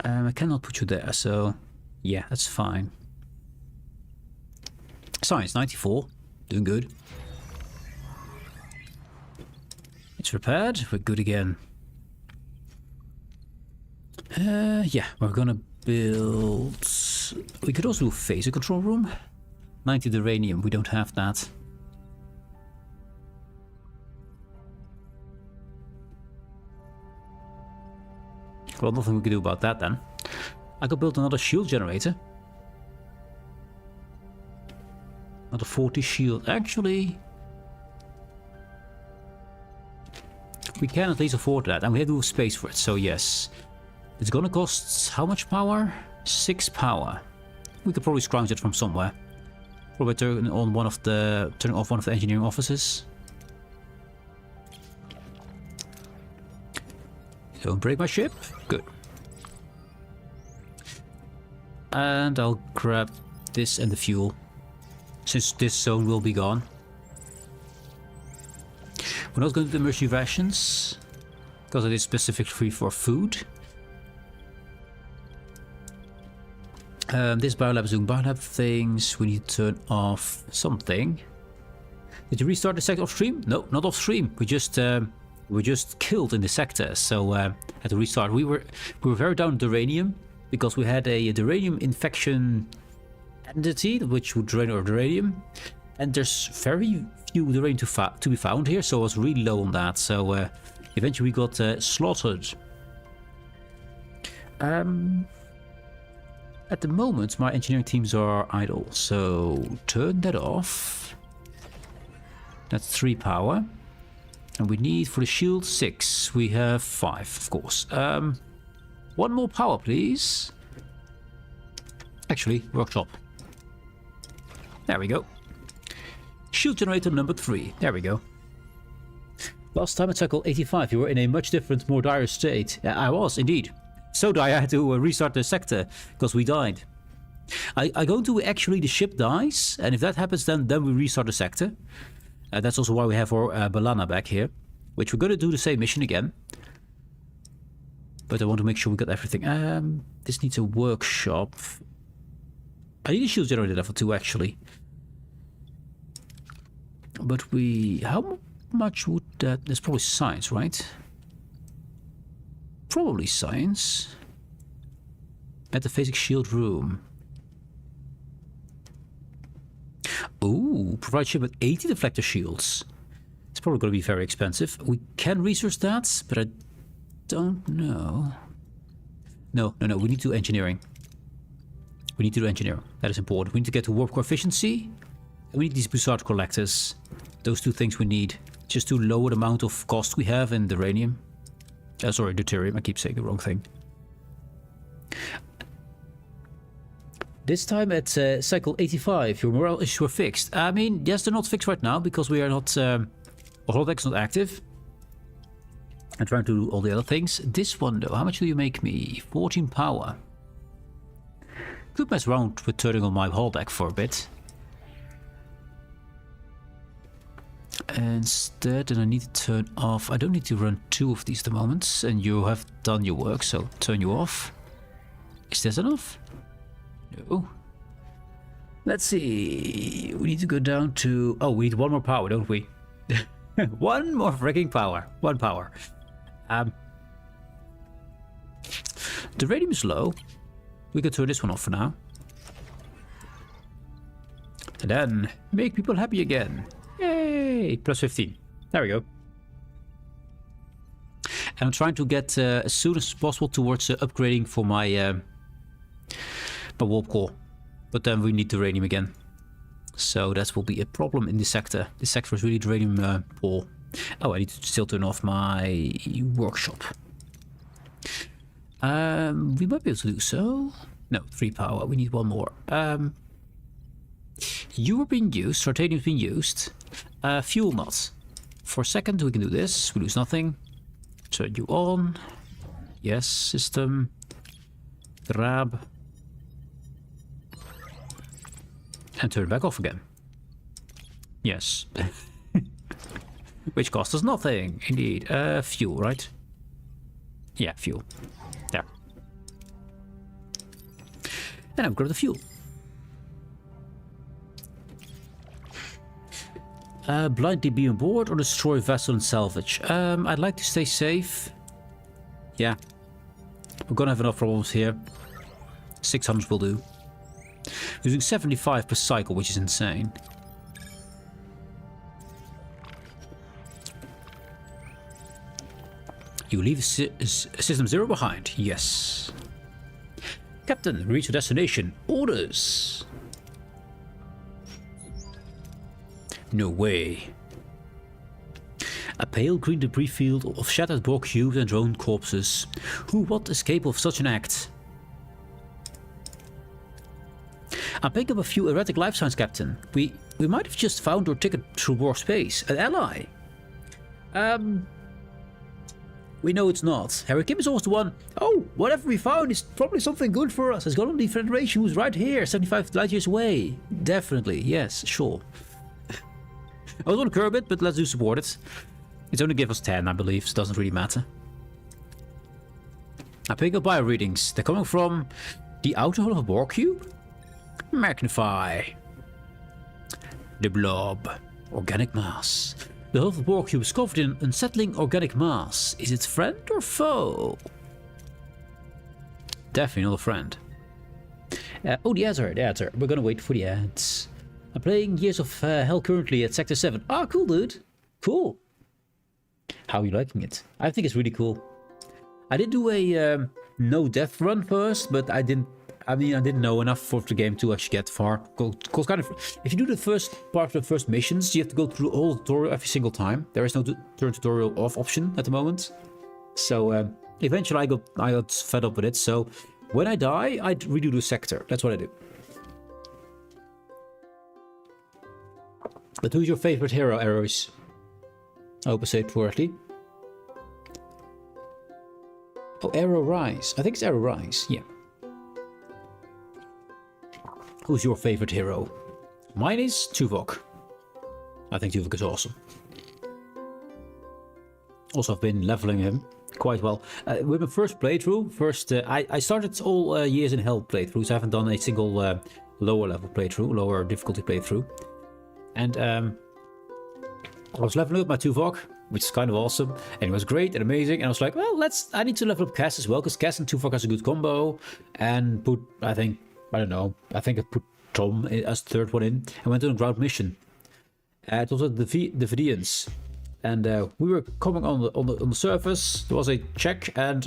I cannot put you there, so yeah, that's fine. Science 94, doing good. It's repaired, we're good again. Yeah, we're gonna build... We could also do a phaser control room. 90 uranium, we don't have that. Well, nothing we can do about that then. I could build another shield generator. Another 40 shield. Actually, we can at least afford that, and we have to have space for it, so yes. It's gonna cost how much power? 6 power. We could probably scrounge it from somewhere. Probably turning off one of the engineering offices. Don't break my ship. Good. And I'll grab this and the fuel, since this zone will be gone. We're not going to do emergency rations, because it is specifically for food. This biolab is doing biolab things. We need to turn off something. Did you restart the sector off stream? No, not off stream. We just killed in the sector, so had to restart. We were very down in uranium because we had a uranium infection entity which would drain our uranium, and there's very few uranium to be found here, so I was really low on that. So eventually we got slaughtered. At the moment, my engineering teams are idle, so turn that off. That's 3 power. And we need for the shield 6. We have 5, of course. One more power, please. Actually, workshop. There we go. Shield generator number 3. There we go. Last time at cycle 85, you were in a much different, more dire state. I was, indeed. So dire I had to restart the sector, because we died. I go to actually the ship dies, and if that happens, then we restart the sector. That's also why we have our Balana back here, which we're going to do the same mission again. But I want to make sure we got everything. This needs a workshop. I need a shield generator level 2, actually. But how much would that... There's probably science, right? Probably science. Metaphasic shield room. Ooh, provide ship with 80 deflector shields. It's probably going to be very expensive. We can research that, but I don't know. No, we need to do engineering. We need to do engineering. That is important. We need to get to warp core efficiency. And we need these Bussard collectors. Those two things we need. Just to lower the amount of cost we have in uranium. Sorry, deuterium. I keep saying the wrong thing. This time at cycle 85, your morale issues were fixed. I mean, yes, they're not fixed right now because we are not... holodec's not active. I'm trying to do all the other things. This one, though, how much do you make me? 14 power. Could mess around with turning on my holodeck for a bit. Instead, then I need to turn off... I don't need to run 2 of these at the moment. And you have done your work, so turn you off. Is this enough? No. Let's see. We need to go down to... Oh, we need 1 more power, don't we? 1 more freaking power. 1 power. The radium is low. We can turn this one off for now. And then make people happy again. Yay! Plus 15. There we go. And I'm trying to get as soon as possible towards upgrading for my my warp core. But then we need uranium again. So that will be a problem in this sector. This sector is really uranium poor. Oh, I need to still turn off my workshop. We might be able to do so. No, 3 power. We need 1 more. You are being used. Titanium is being used. Fuel not. For a second, we can do this. We lose nothing. Turn you on. Yes, system. Grab. And turn it back off again. Yes. Which costs us nothing, indeed. Fuel, right? Yeah, fuel. There. And upgrade the fuel. Blindly be on board or destroy vessel and salvage. I'd like to stay safe. Yeah. We're gonna have enough problems here. 600 will do. Using 75 per cycle, which is insane. You leave system 0 behind. Yes. Captain, reach your destination. Orders. No way. A pale green debris field of shattered Borg cubes and drone corpses. Who what is capable of such an act? I'm picking up a few erratic life signs, Captain. We might have just found our ticket through Borg space. An ally. We know it's not. Harry Kim is always the one. Oh, whatever we found is probably something good for us. It's got on the Federation who's right here, 75 light years away. Definitely, yes, sure. I was going to curb it, but let's do support it. It's only give us 10, I believe, so it doesn't really matter. I pick up bio readings. They're coming from the outer hull of a Borg cube. Magnify. The blob. Organic mass. The hull of the Borg cube is covered in unsettling organic mass. Is it friend or foe? Definitely not a friend. Oh, the ads are here. We're gonna wait for the ads. I'm playing Years of Hell currently at Sector 7. Ah, cool, dude. Cool. How are you liking it? I think it's really cool. I did do a no death run first, but I didn't know enough for the game to actually get far. Because kind of, if you do the first part of the first missions, you have to go through all the tutorial every single time. There is no turn tutorial off option at the moment. So Eventually I got fed up with it, so when I die, I redo the sector. That's what I do. But who's your favorite hero, Arrows? I hope I say it correctly. Oh, Arrow Rise. I think it's Arrow Rise, yeah. Who's your favorite hero? Mine is Tuvok. I think Tuvok is awesome. Also, I've been leveling him quite well. With my first playthrough, I started all Years in Hell playthroughs. I haven't done a single lower level playthrough, lower difficulty playthrough. And I was leveling up my Tuvok, which is kind of awesome, and it was great and amazing. And I was like, well, I need to level up Cass as well, because Cass and Tuvok has a good combo. And put, I think I put Tom as the third one in, and went on a ground mission. It was at the Vidians. And we were coming on the surface. There was a check, and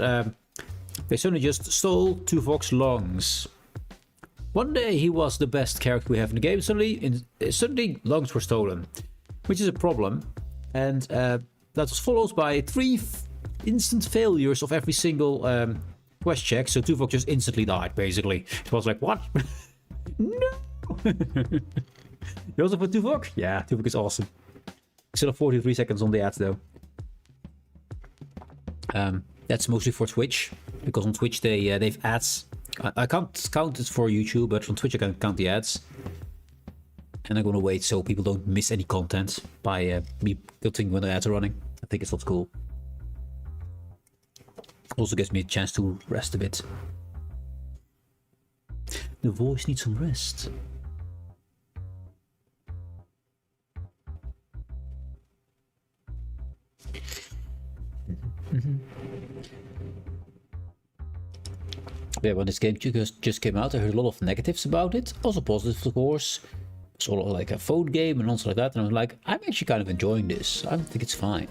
they suddenly just stole Tuvok's lungs. One day he was the best character we have in the game. Suddenly lungs were stolen, which is a problem. And that was followed by 3 instant failures of every single quest check. So Tuvok just instantly died, basically. It was like, what? No! You also put Tuvok? Yeah, Tuvok is awesome. Still have 43 seconds on the ads though. That's mostly for Twitch, because on Twitch they've ads. I can't count it for YouTube, but on Twitch I can count the ads. And I'm gonna wait so people don't miss any content by me cutting when the ads are running. I think it's not cool. Also gives me a chance to rest a bit. The voice needs some rest. Yeah, when this game just came out, I heard a lot of negatives about it. Also positives, of course. It's all like a phone game and also like that. And I was like, I'm actually kind of enjoying this. I think it's fine.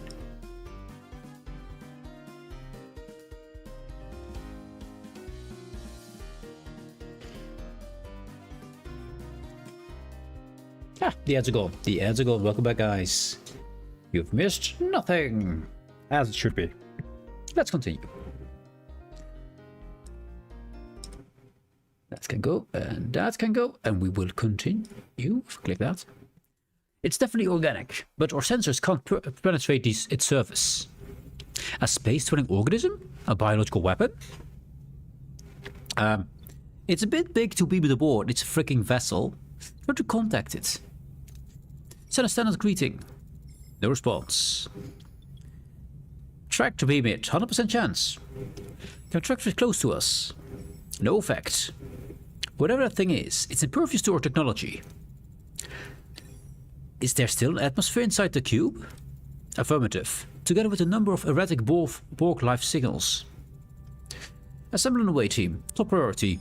Ah, the ads are gone. The ads are gone. Welcome back, guys. You've missed nothing. As it should be. Let's continue. That can go, and that can go, and we will continue. Click that. It's definitely organic, but our sensors can't penetrate its surface. A space-dwelling organism? A biological weapon? It's a bit big to be aboard. It's a freaking vessel. Try to contact it. Send a standard greeting. No response. Track to beam it. 100% chance. Can track it close to us? No effect. Whatever that thing is, it's impervious to our technology. Is there still an atmosphere inside the cube? Affirmative. Together with a number of erratic Borg life signals. Assemble an away team. Top priority.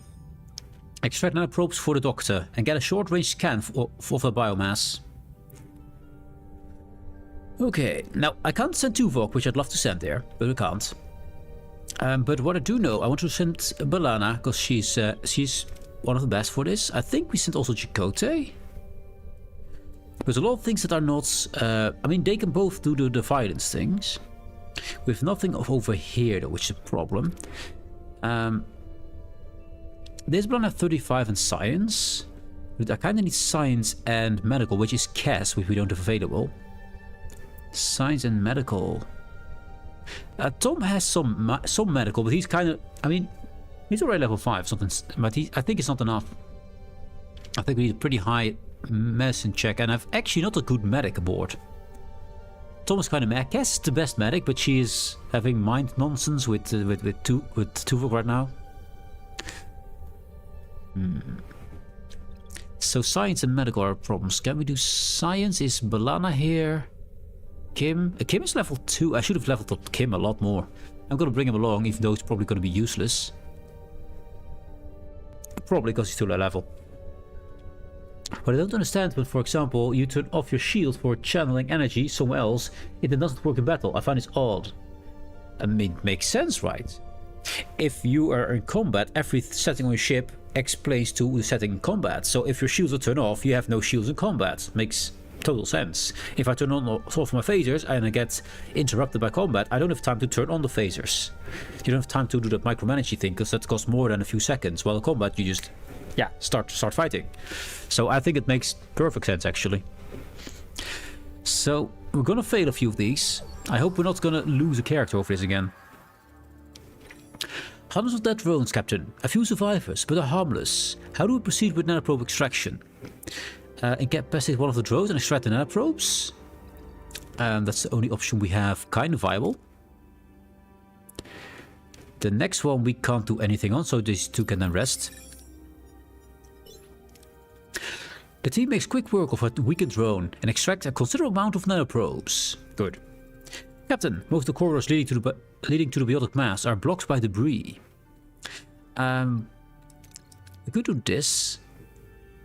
Extract nanoprobes for the doctor and get a short-range scan of the biomass. Okay, now I can't send Tuvok, which I'd love to send there, but we can't. But what I do know, I want to send B'Elanna, because she's one of the best for this. I think we sent also Chakotay. There's a lot of things that are not... I mean, they can both do the violence things. With nothing of over here, though, which is a problem. There's B'Elanna 35 in science. But I kind of need science and medical, which is Cass, which we don't have available. Science and medical. Tom has some medical, but he's kind of... I mean, he's already level 5, something, but I think it's not enough. I think we need a pretty high medicine check, and I've actually not a good medic aboard. Tom is kind of mad. Cass is the best medic, but she is having mind nonsense with Tuvok right now. So science and medical are problems. Can we do science? Is B'Elanna here? Kim? Kim is level 2. I should have leveled up Kim a lot more. I'm gonna bring him along, even though it's probably gonna be useless. Probably because he's too low level. But I don't understand when, for example, you turn off your shield for channeling energy somewhere else, it then doesn't work in battle. I find it odd. I mean, it makes sense, right? If you are in combat, every setting on your ship explains to the setting in combat. So if your shields are turned off, you have no shields in combat. Makes total sense. If I turn on or off my phasers and I get interrupted by combat, I don't have time to turn on the phasers. You don't have time to do that micromanaging thing, because that costs more than a few seconds. While in combat, you just, yeah, start fighting. So I think it makes perfect sense, actually. So we're gonna fail a few of these. I hope we're not gonna lose a character over this again. Hundreds of dead drones, Captain. A few survivors, but they're harmless. How do we proceed with nanoprobe extraction? Incapacitate one of the drones and extract the nanoprobes. That's the only option we have kind of viable. The next one we can't do anything on, so these two can then rest. The team makes quick work of a weakened drone and extract a considerable amount of nanoprobes. Good. Captain, most of the corridors leading to the biotic mass are blocked by debris. We could do this.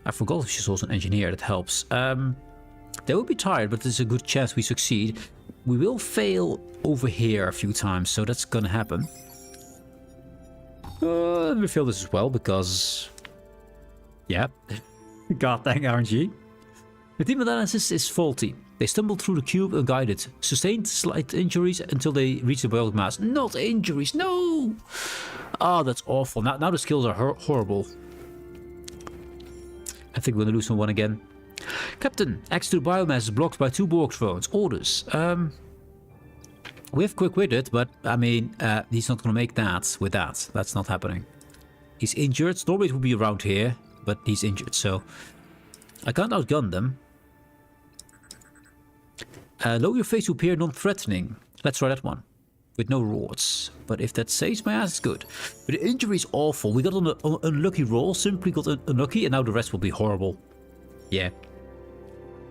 I forgot she's also an engineer, that helps. They will be tired, but there's a good chance we succeed. We will fail over here a few times, so that's gonna happen. We fail this as well, because... yeah. God dang RNG. The team analysis is faulty. They stumbled through the cube unguided, sustained slight injuries until they reached the biotic mass. Not injuries, no! Oh, that's awful. Now the skills are horrible. I think we're gonna lose someone again. Captain, access to the biomass is blocked by 2 Borg drones. Orders. We have quick-witted, but I mean, he's not gonna make that with that. That's not happening. He's injured. Normally it would be around here, but he's injured, so I can't outgun them. Lower your face to appear non-threatening. Let's try that one. With no rewards. But if that saves my ass, it's good. But the injury is awful. We got on an unlucky roll, simply got unlucky, and now the rest will be horrible. Yeah.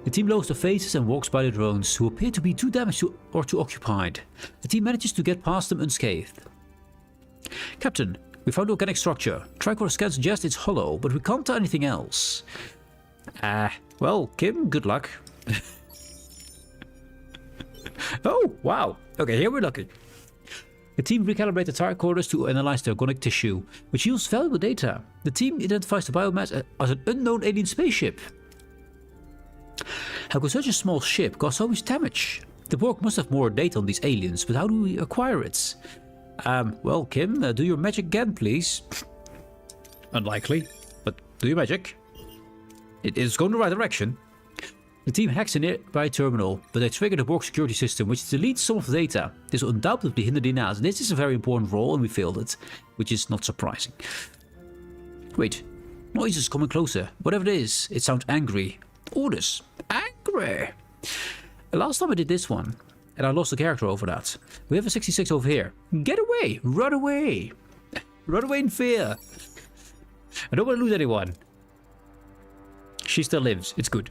The team lowers their faces and walks by the drones, who appear to be too damaged or too occupied. The team manages to get past them unscathed. Captain, we found organic structure. Tricorder scans suggest it's hollow, but we can't tell anything else. Well, Kim, good luck. Oh, wow. Okay, here we're lucky. The team recalibrates the tricorders to analyze the organic tissue, which yields valuable data. The team identifies the biomass as an unknown alien spaceship. How could such a small ship cause so much damage? The Borg must have more data on these aliens, but how do we acquire it? Well, Kim, do your magic again, please. Unlikely, but do your magic. It is going the right direction. The team hacks a nearby terminal, but they trigger the Borg security system, which deletes some of the data. This will undoubtedly hinder the analysis. This is a very important role, and we failed it, which is not surprising. Wait, noises coming closer. Whatever it is, it sounds angry. Orders. Angry. Last time I did this one, and I lost the character over that. We have a 66 over here. Get away! Run away! Run away in fear! I don't want to lose anyone. She still lives. It's good.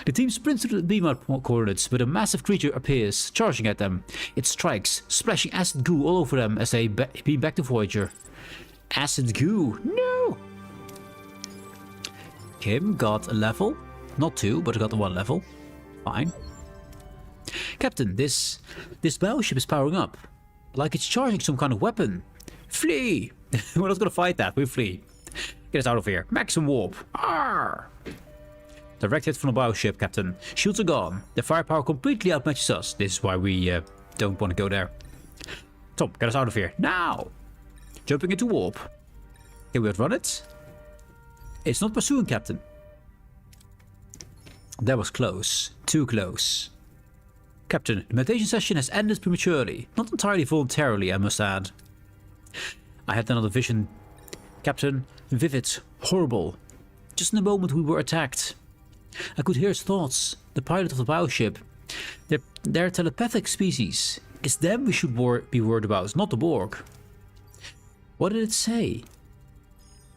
The team sprints to the beam out coordinates, but a massive creature appears, charging at them. It strikes, splashing acid goo all over them as they beam back to Voyager. Acid goo! No! Kim got a level. Not 2, but got the 1 level. Fine. Captain, this battleship is powering up. Like it's charging some kind of weapon. Flee! We're not gonna fight that, we flee. Get us out of here. Maximum warp. Arr! Direct hit from the bioship, Captain. Shields are gone. The firepower completely outmatches us. This is why we don't want to go there. Tom, get us out of here. Now! Jumping into warp. Can we outrun it? It's not pursuing, Captain. That was close. Too close. Captain, the meditation session has ended prematurely. Not entirely voluntarily, I must add. I had another vision. Captain, vivid, horrible. Just in the moment we were attacked. I could hear his thoughts. The pilot of the bioship. They're a telepathic species. It's them we should be worried about, not the Borg. What did it say?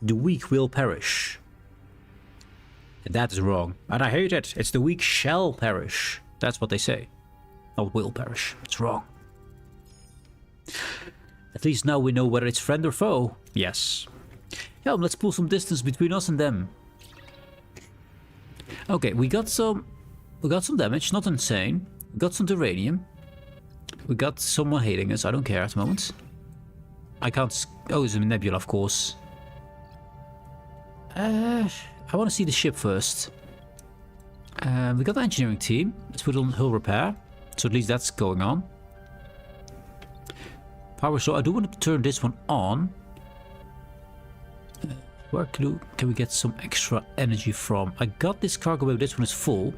The weak will perish. And that is wrong. And I hate it. It's the weak shall perish. That's what they say. Not will perish. It's wrong. At least now we know whether it's friend or foe. Yes. Helm, let's pull some distance between us and them. Okay, we got some damage, not insane. We got some uranium. We got someone hating us, I don't care at the moment. I can't... Oh, it's a nebula, of course. I want to see the ship first. We got the engineering team. Let's put on hull repair. So at least that's going on. Power, so I do want to turn this one on. Where can we get some extra energy from? I got this cargo wave, this one is full.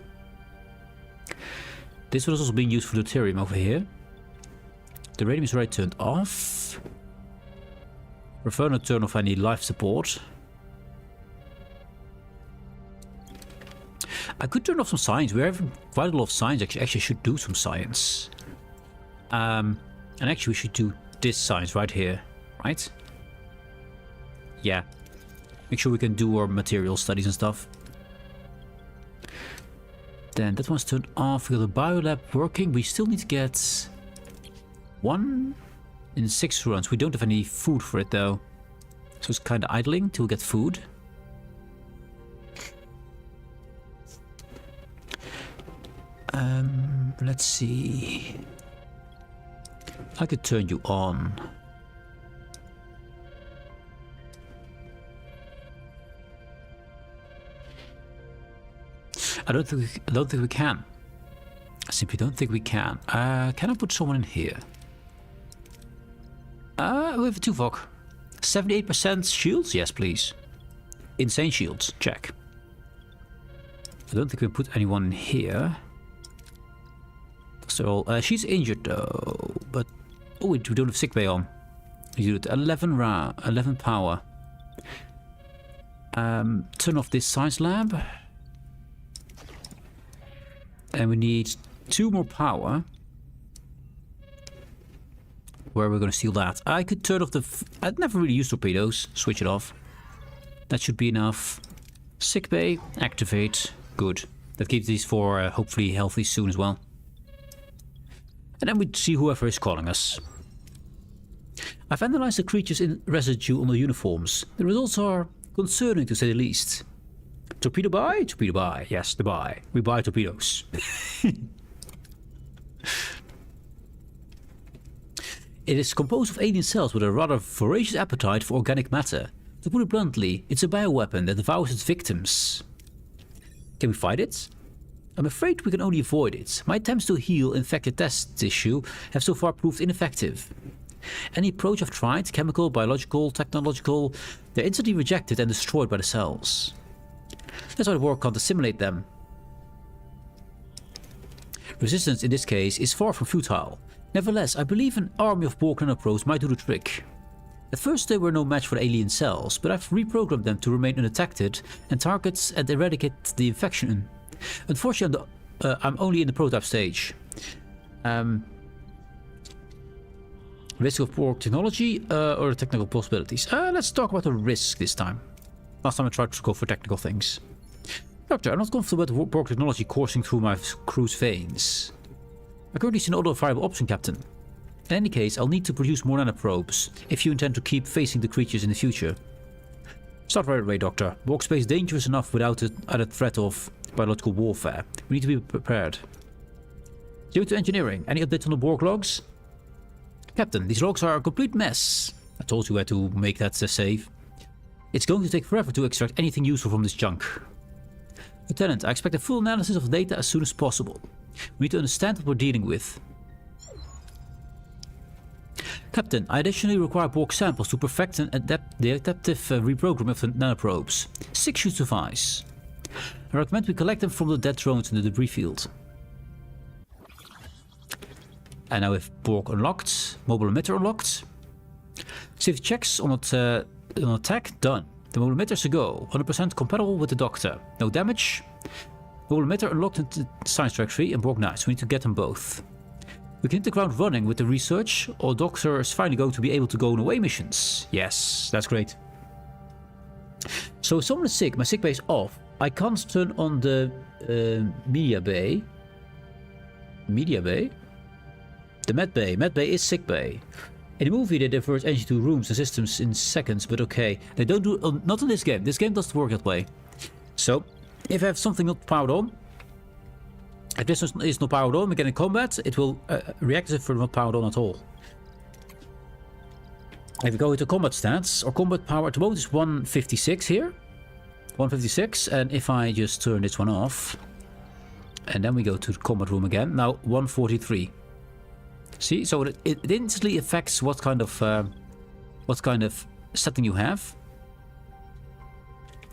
This one is also being used for deuterium over here. The radium is already turned off. Prefer not to turn off any life support. I could turn off some science. We're having quite a lot of science. Actually, I should do some science. And actually, we should do this science right here, right? Yeah. Make sure we can do our material studies and stuff. Then that one's turned off. We got the biolab working. We still need to get 1 in 6 runs. We don't have any food for it though. So it's kind of idling till we get food. Let's see. I could turn you on. I don't think we can. I simply don't think we can. Can I put someone in here? We have a Tuvok. 78% shields? Yes, please. Insane shields. Check. I don't think we can put anyone in here. So she's injured though. But oh, we don't have sickbay on. You do it 11 power. Turn off this science lab. And we need 2 more power. Where are we going to steal that? I could turn off the... I'd never really used torpedoes. Switch it off. That should be enough. Sickbay. Activate. Good. That keeps these 4 hopefully healthy soon as well. And then we see whoever is calling us. I've analyzed the creatures in residue on the uniforms. The results are concerning to say the least. Torpedo buy? Torpedo buy. Yes, the buy. We buy torpedoes. It is composed of alien cells with a rather voracious appetite for organic matter. To put it bluntly, it's a bioweapon that devours its victims. Can we fight it? I'm afraid we can only avoid it. My attempts to heal infected test tissue have so far proved ineffective. Any approach I've tried, chemical, biological, technological, they're instantly rejected and destroyed by the cells. That's why the war can't assimilate them. Resistance in this case is far from futile. Nevertheless, I believe an army of Borg nanoprobes might do the trick. At first they were no match for the alien cells, but I've reprogrammed them to remain undetected and target and eradicate the infection. Unfortunately, I'm only in the prototype stage. Risk of Borg technology or technical possibilities? Let's talk about the risk this time. Last time I tried to go for technical things. Doctor, I'm not comfortable with Borg technology coursing through my crew's veins. I currently see no other viable option, Captain. In any case, I'll need to produce more nanoprobes if you intend to keep facing the creatures in the future. Start right away, Doctor. Borg space is dangerous enough without the added threat of biological warfare. We need to be prepared. Due to engineering, any updates on the Borg logs? Captain, these logs are a complete mess. I told you where to make that save. It's going to take forever to extract anything useful from this junk. Lieutenant, I expect a full analysis of data as soon as possible. We need to understand what we're dealing with. Captain, I additionally require Borg samples to perfect the adaptive reprogramming of the nanoprobes. 6 should suffice. I recommend we collect them from the dead drones in the debris field. And now we have Borg unlocked, mobile emitter unlocked. Safety checks on attack done. The mobile emitter is a go, 100% compatible with the Doctor. No damage. Mobile emitter unlocked into science directory and Borg nice. We need to get them both. We can hit the ground running with the research, or Doctor is finally going to be able to go on away missions. Yes, that's great. So if someone is sick, my sick bay is off. I can't turn on the media bay. Media bay? The med bay. Med bay is sick bay. In the movie they divert energy to rooms and systems in seconds, but okay. They don't do... not in this game. This game doesn't work that way. So, if I have something not powered on, if this is not powered on, we get in combat, it will react as if we're not powered on at all. If we go into combat stats, our combat power at the moment is 156 here. 156, and if I just turn this one off, And then we go to the combat room again. Now 143. See, so it instantly affects what kind of setting you have.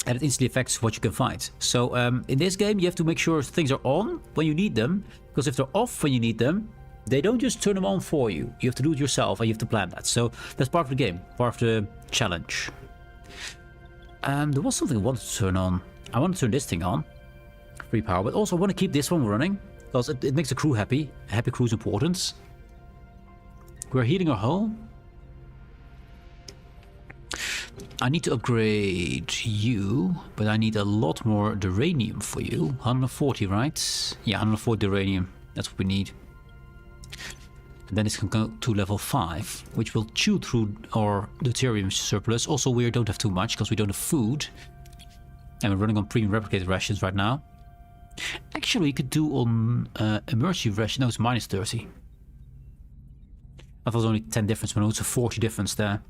And it instantly affects what you can fight. So in this game, you have to make sure things are on when you need them. Because if they're off when you need them, they don't just turn them on for you. You have to do it yourself and you have to plan that. So that's part of the game, part of the challenge. There was something I wanted to turn on. I want to turn this thing on. Free power, but also I want to keep this one running. Because it makes the crew happy. A happy crew is important. We're heating our hull. I need to upgrade you, but I need a lot more uranium for you. 140, right? Yeah, 140 uranium. That's what we need. And then it can go to level 5, which will chew through our deuterium surplus. Also, we don't have too much because we don't have food. And we're running on premium replicated rations right now. Actually, we could do on emergency ration. No, it's minus 30. I thought it was only 10 difference, but no, it's a 40 difference there.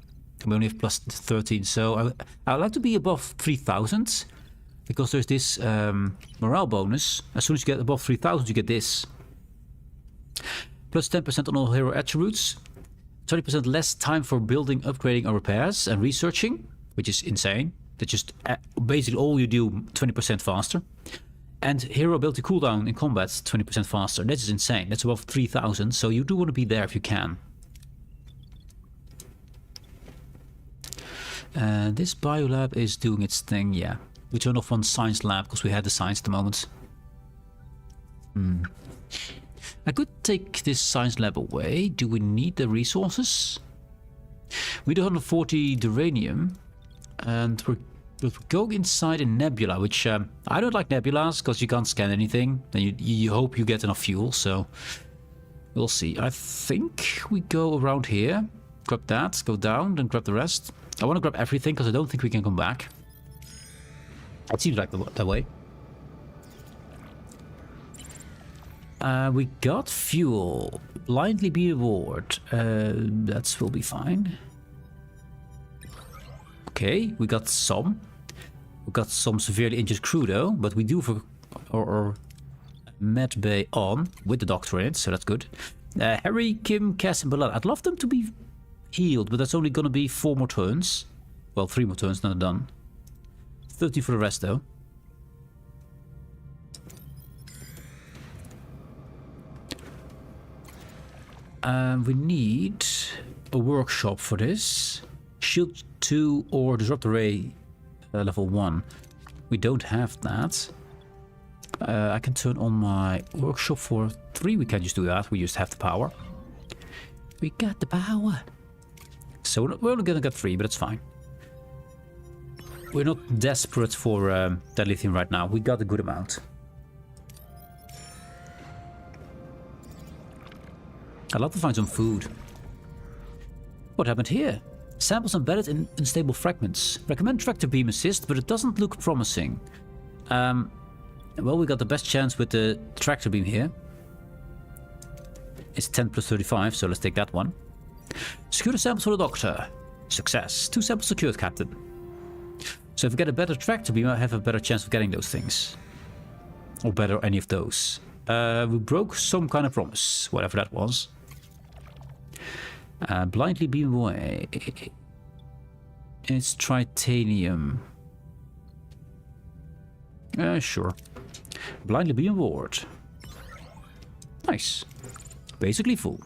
And we only have plus 13, so I would like to be above 3,000. Because there's this morale bonus. As soon as you get above 3,000, you get this. Plus 10% on all hero attributes. 20% less time for building, upgrading, or repairs and researching, which is insane. That's just basically all you do 20% faster. And hero ability cooldown in combat 20% faster. That is insane. That's above 3,000, so you do want to be there if you can. This biolab is doing its thing, yeah. We turn off one science lab because we had the science at the moment. I could take this science lab away. Do we need the resources? We do 140 uranium. And we're going inside a nebula, which I don't like nebulas because you can't scan anything. Then you hope you get enough fuel, so we'll see. I think we go around here, grab that, go down, then grab the rest. I want to grab everything because I don't think we can come back. It seems like that way. We got fuel. Blindly be aboard. That will be fine. Okay, we got some. We got some severely injured crew though, but we do for our med bay on with the doctor in it, so that's good. Harry, Kim, Cass, and Ballad. I'd love them to be healed, but that's only gonna be 4 more turns. Well, 3 more turns, not done. 30 for the rest though. We need a workshop for this. Shield 2 or Disrupt Array level 1. We don't have that. I can turn on my workshop for 3. We can just do that. We just have the power. We got the power. So we're only gonna get 3, but it's fine. We're not desperate for that lithium right now. We got a good amount. I'd love to find some food. What happened here? Samples embedded in unstable fragments. Recommend tractor beam assist, but it doesn't look promising. Well, we got the best chance with the tractor beam here. It's 10 plus 35, so let's take that one. Secure the samples for the doctor. Success. 2 samples secured, Captain. So if we get a better tractor beam, I have a better chance of getting those things. Or better, any of those. We broke some kind of promise, whatever that was. Blindly beam away. It's titanium. Sure. Blindly beam aboard. Nice. Basically full.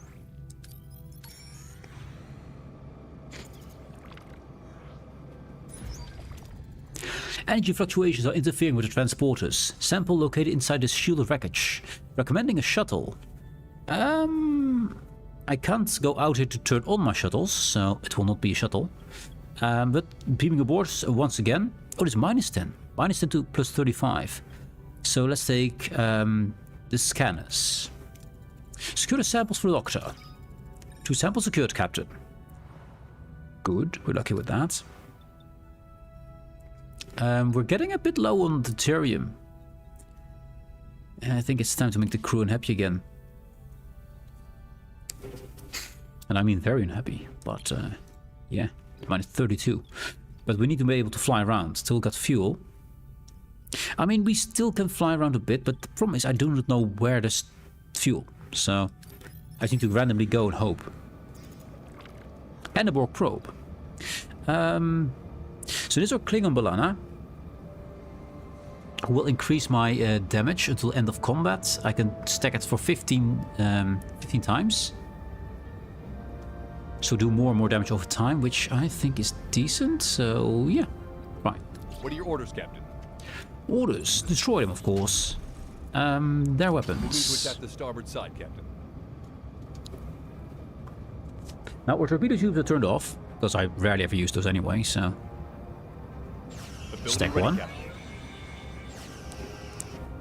Energy fluctuations are interfering with the transporters. Sample located inside the shielded wreckage. Recommending a shuttle. I can't go out here to turn on my shuttles, so it will not be a shuttle. But beaming aboard once again. Oh, it's minus 10. Minus 10 to plus 35. So let's take the scanners. Secure the samples for the doctor. 2 samples secured, Captain. Good, we're lucky with that. We're getting a bit low on deuterium. And I think it's time to make the crew unhappy again. And I mean very unhappy, but yeah, minus 32. But we need to be able to fly around. Still got fuel. I mean, we still can fly around a bit, but the problem is I do not know where there's fuel. So I just need to randomly go and hope. And a Borg probe. So this is our Klingon Balana. Will increase my damage until end of combat. I can stack it for 15 times. So do more and more damage over time, which I think is decent. So yeah, right.
What are your orders, Captain?
Orders. Destroy them, of course. Their
Moving to
weapons.
attack the starboard side, Captain.
Now our torpedo tubes are turned off, because I rarely ever use those anyway, so...
Ability
Stack
ready,
one.
Captain.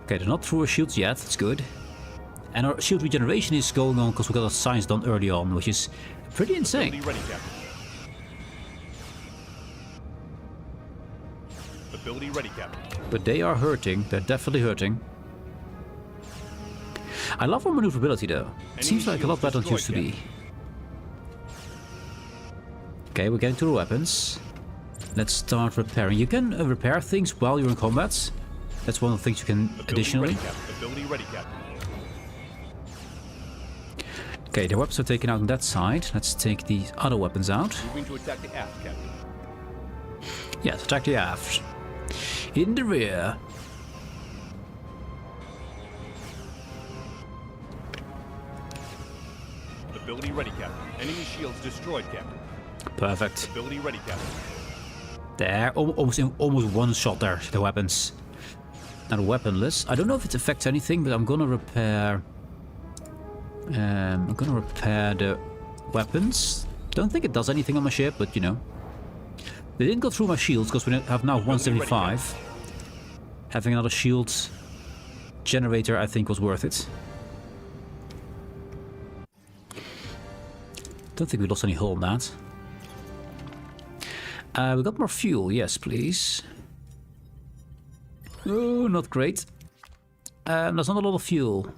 Okay, they're not through our shields yet, that's good. And our shield regeneration is going on because we got our science done early on, which is pretty insane.
Ability ready, Captain. Ability ready, Captain.
But they are hurting, they're definitely hurting. I love our maneuverability though. It seems like a lot better than it used to be. Okay, we're getting to the weapons. Let's start repairing. You can repair things while you're in combat. That's one of the things you can
Ability
additionally.
ready, Captain. Ability ready, Captain.
Okay, the weapons are taken out on that side. Let's take the other weapons out.
Moving to attack the aft, Captain.
Yes, attack the aft. In the rear.
Ability ready, Captain. Enemy shields destroyed, Captain.
Perfect.
Ability ready, Captain.
There, almost one shot there, the weapons. Now the weaponless. I don't know if it affects anything, but I'm gonna repair... I'm gonna repair the weapons. Don't think it does anything on my ship, but you know. They didn't go through my shields because we have now 175. Having another shield generator, I think, was worth it. Don't think we lost any hull on that. We got more fuel, yes, please. Oh, not great. There's not a lot of fuel.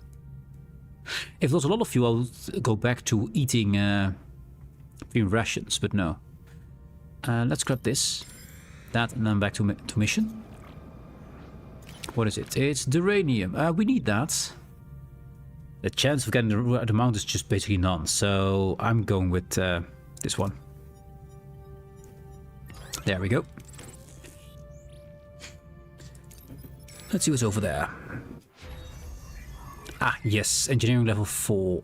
If there's a lot of fuel, I would go back to eating rations, but no. Let's grab this, that, and then back to mission. What is it? It's duranium. We need that. The chance of getting the right amount is just basically none, so I'm going with this one. There we go. Let's see what's over there. Ah, yes, engineering level 4.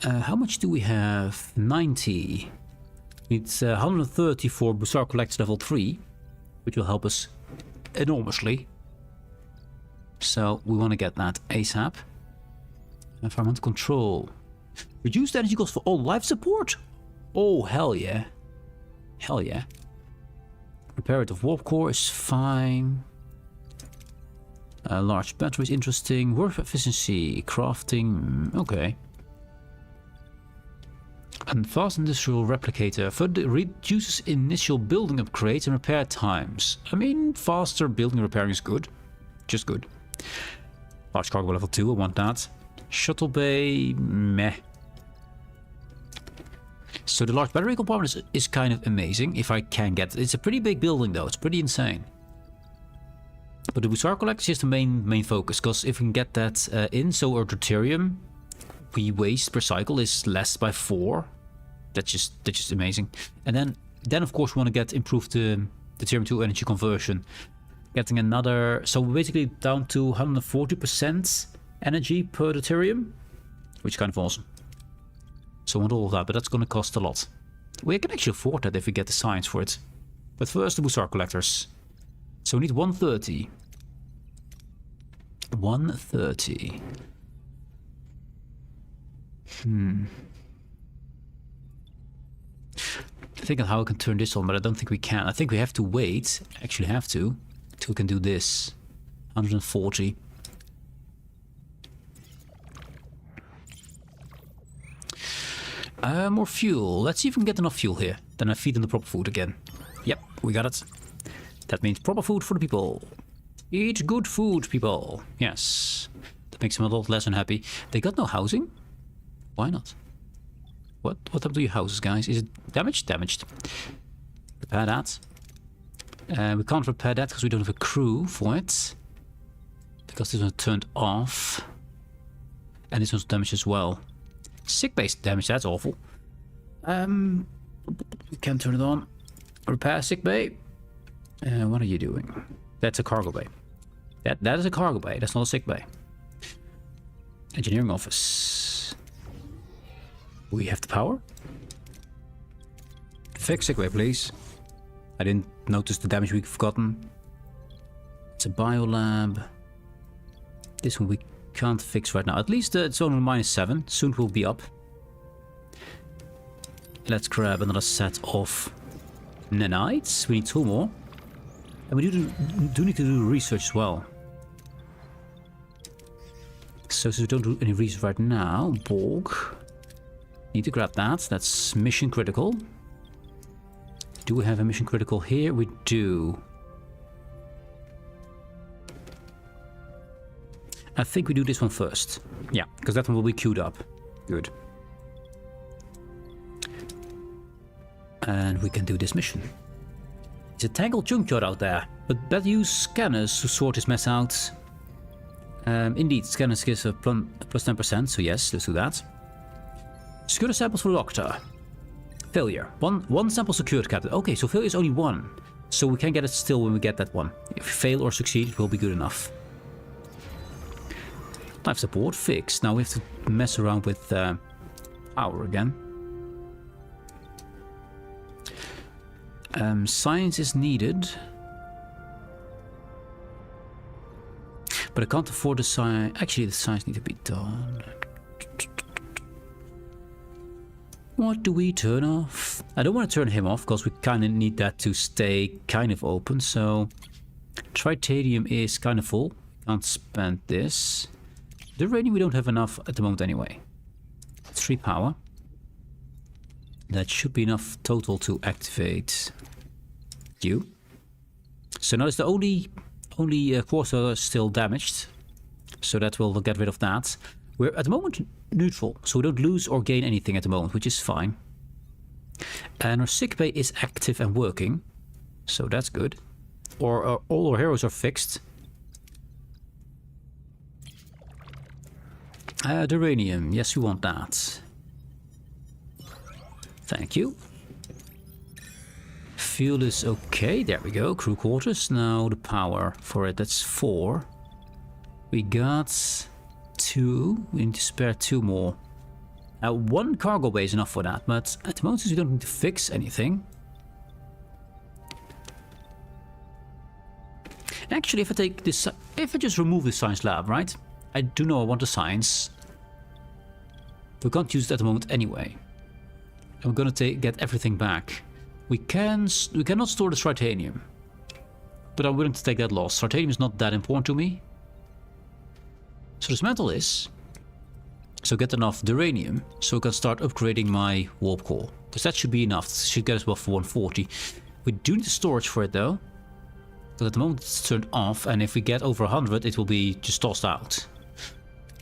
How much do we have? 90. It's 130 for Bussar Collects level 3, which will help us enormously. So we want to get that ASAP. Environmental control. Reduced energy cost for all life support? Oh, hell yeah. Hell yeah. Reparative warp core is fine. Large battery is interesting. Work efficiency, crafting, okay. And fast industrial replicator further reduces initial building upgrades and repair times. I mean, faster building and repairing is good. Just good. Large cargo level 2, I want that. Shuttle bay, meh. So the large battery compartment is kind of amazing if I can get it. It's a pretty big building though, it's pretty insane. But the Bussar Collector is just the main focus, because if we can get that in, so our deuterium we waste per cycle is less by 4. That's just amazing. And then of course we want to get improved deuterium to energy conversion. Getting another, so we're basically down to 140% energy per deuterium, which is kind of awesome. So I want all of that, but that's going to cost a lot. We can actually afford that if we get the science for it. But first the Bussar Collectors. So we need 130. 130. Thinking how I can turn this on, but I don't think we can. I think we have to wait, actually have to, till we can do this. 140. More fuel. Let's see if we can get enough fuel here. Then I feed them the proper food again. Yep, we got it. That means proper food for the people. Eat good food, people. Yes. That makes them a lot less unhappy. They got no housing? Why not? What happened to your houses, guys? Is it damaged? Damaged. Repair that. We can't repair that because we don't have a crew for it. because this one's turned off. And this one's damaged as well. Sick-based damage, that's awful. We can turn it on. Repair sick bay. What are you doing? That's a cargo bay. That is a cargo bay. That's not a sick bay. Engineering office. We have the power. Fix sick bay, please. I didn't notice the damage we've gotten. It's a biolab. This one we can't fix right now. At least it's only -7. Soon it will be up. Let's grab another set of nanites. We need 2 more. And we do need to do research as well. So since we don't do any research right now, Borg. Need to grab that. That's mission critical. Do we have a mission critical here? We do. I think we do this one first. Yeah, because that one will be queued up. Good. And we can do this mission. It's a tangled junkyard out there, but better use scanners to sort this mess out. Indeed, scanners gives a plus 10%, so yes, let's do that. Secure the samples for the doctor. Failure. One sample secured, Captain. Okay, so failure is only 1. So we can get it still when we get that one. If we fail or succeed, it will be good enough. Life support fixed. Now we have to mess around with power again. Science is needed. But I can't afford the science. Actually, the science needs to be done. What do we turn off? I don't want to turn him off because we kind of need that to stay kind of open. So tritanium is kind of full. Can't spend this. The uranium we don't have enough at the moment anyway. 3 power. That should be enough total to activate you. So now it's the only quarter still damaged. So that will get rid of that. We're at the moment neutral, so we don't lose or gain anything at the moment, which is fine. And our sick bay is active and working, so that's good. All our heroes are fixed. The uranium, yes, we want that. Thank you. Fuel is okay, there we go. Crew quarters, now the power for it, that's 4. We got 2, we need to spare 2 more. 1 cargo bay is enough for that, but at the moment we don't need to fix anything. Actually, if I take this, if I just remove the science lab, right? I do know I want the science. We can't use it at the moment anyway. And we're gonna get everything back. We cannot store the tritanium, but I'm willing to take that loss. Tritanium is not that important to me. So dismantle is. So get enough uranium so we can start upgrading my warp core. Because that should be enough. It should get us above 140. We do need the storage for it though. Because at the moment it's turned off, and if we get over 100 it will be just tossed out.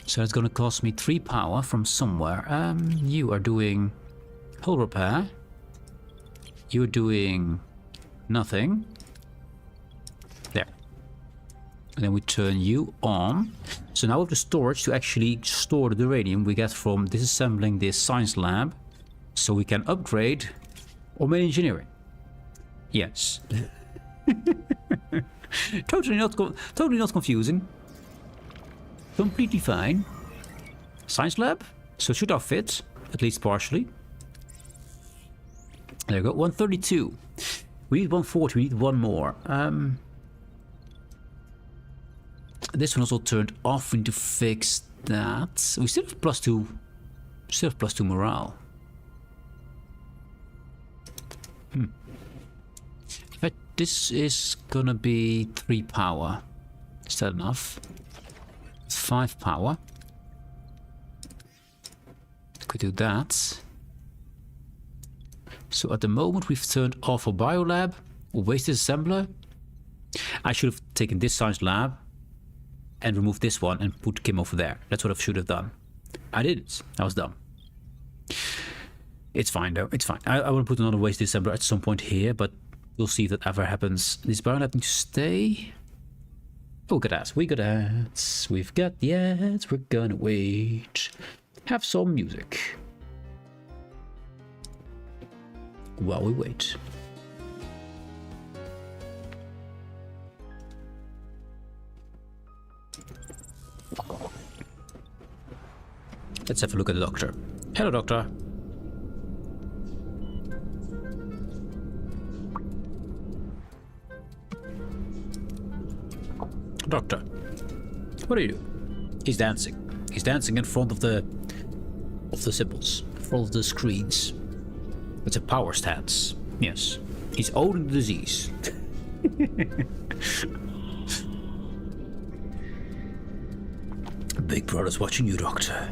So it's gonna cost me 3 power from somewhere. You are doing hull repair. You're doing nothing. There. And then we turn you on. So now we have the storage to actually store the uranium we get from disassembling this science lab. So we can upgrade our main engineering. Yes. Totally not confusing. Completely fine. Science lab. So should our fit, at least partially. There we go, 132. We need 140, we need 1 more. This one also turned off. We need to fix that. We still have +2. Still have +2 morale. In fact, this is gonna be 3 power. Is that enough? 5 power. Could do that. So at the moment we've turned off a biolab, or waste assembler. I should have taken this science lab and removed this one and put Kim over there. That's what I should have done. I didn't. I was dumb. It's fine though, it's fine. I want to put another waste assembler at some point here, but we'll see if that ever happens. This biolab needs to stay. Oh, good ads. We got ads. We've got the ads. We're gonna wait. Have some music. While we wait. Let's have a look at the doctor. Hello, doctor. Doctor, what are you doing? He's dancing. He's dancing in front of the symbols, in front of the screens. It's a power stance. Yes, he's owning the disease. Big Brother's watching you, Doctor.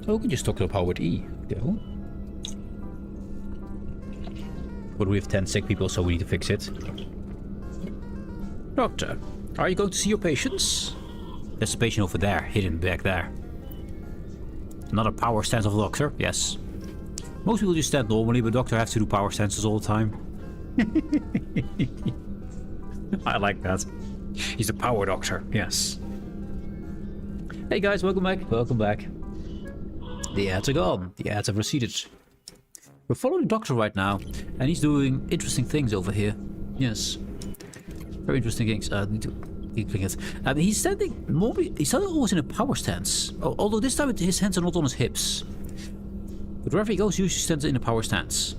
Oh, we can just talk to Howard E. Go. But we have 10 sick people, so we need to fix it. Doctor, are you going to see your patients? There's a patient over there, hidden back there. Another power stance of a doctor, yes. Most people just stand normally, but doctor has to do power stances all the time. I like that. He's a power doctor, yes. Hey guys, welcome back. Welcome back. The ads are gone. The ads have receded. We're following the doctor right now, and he's doing interesting things over here. Yes. Very interesting things. He's standing normally. He's always in a power stance. Although this time his hands are not on his hips. But wherever he goes, he usually stands in a power stance.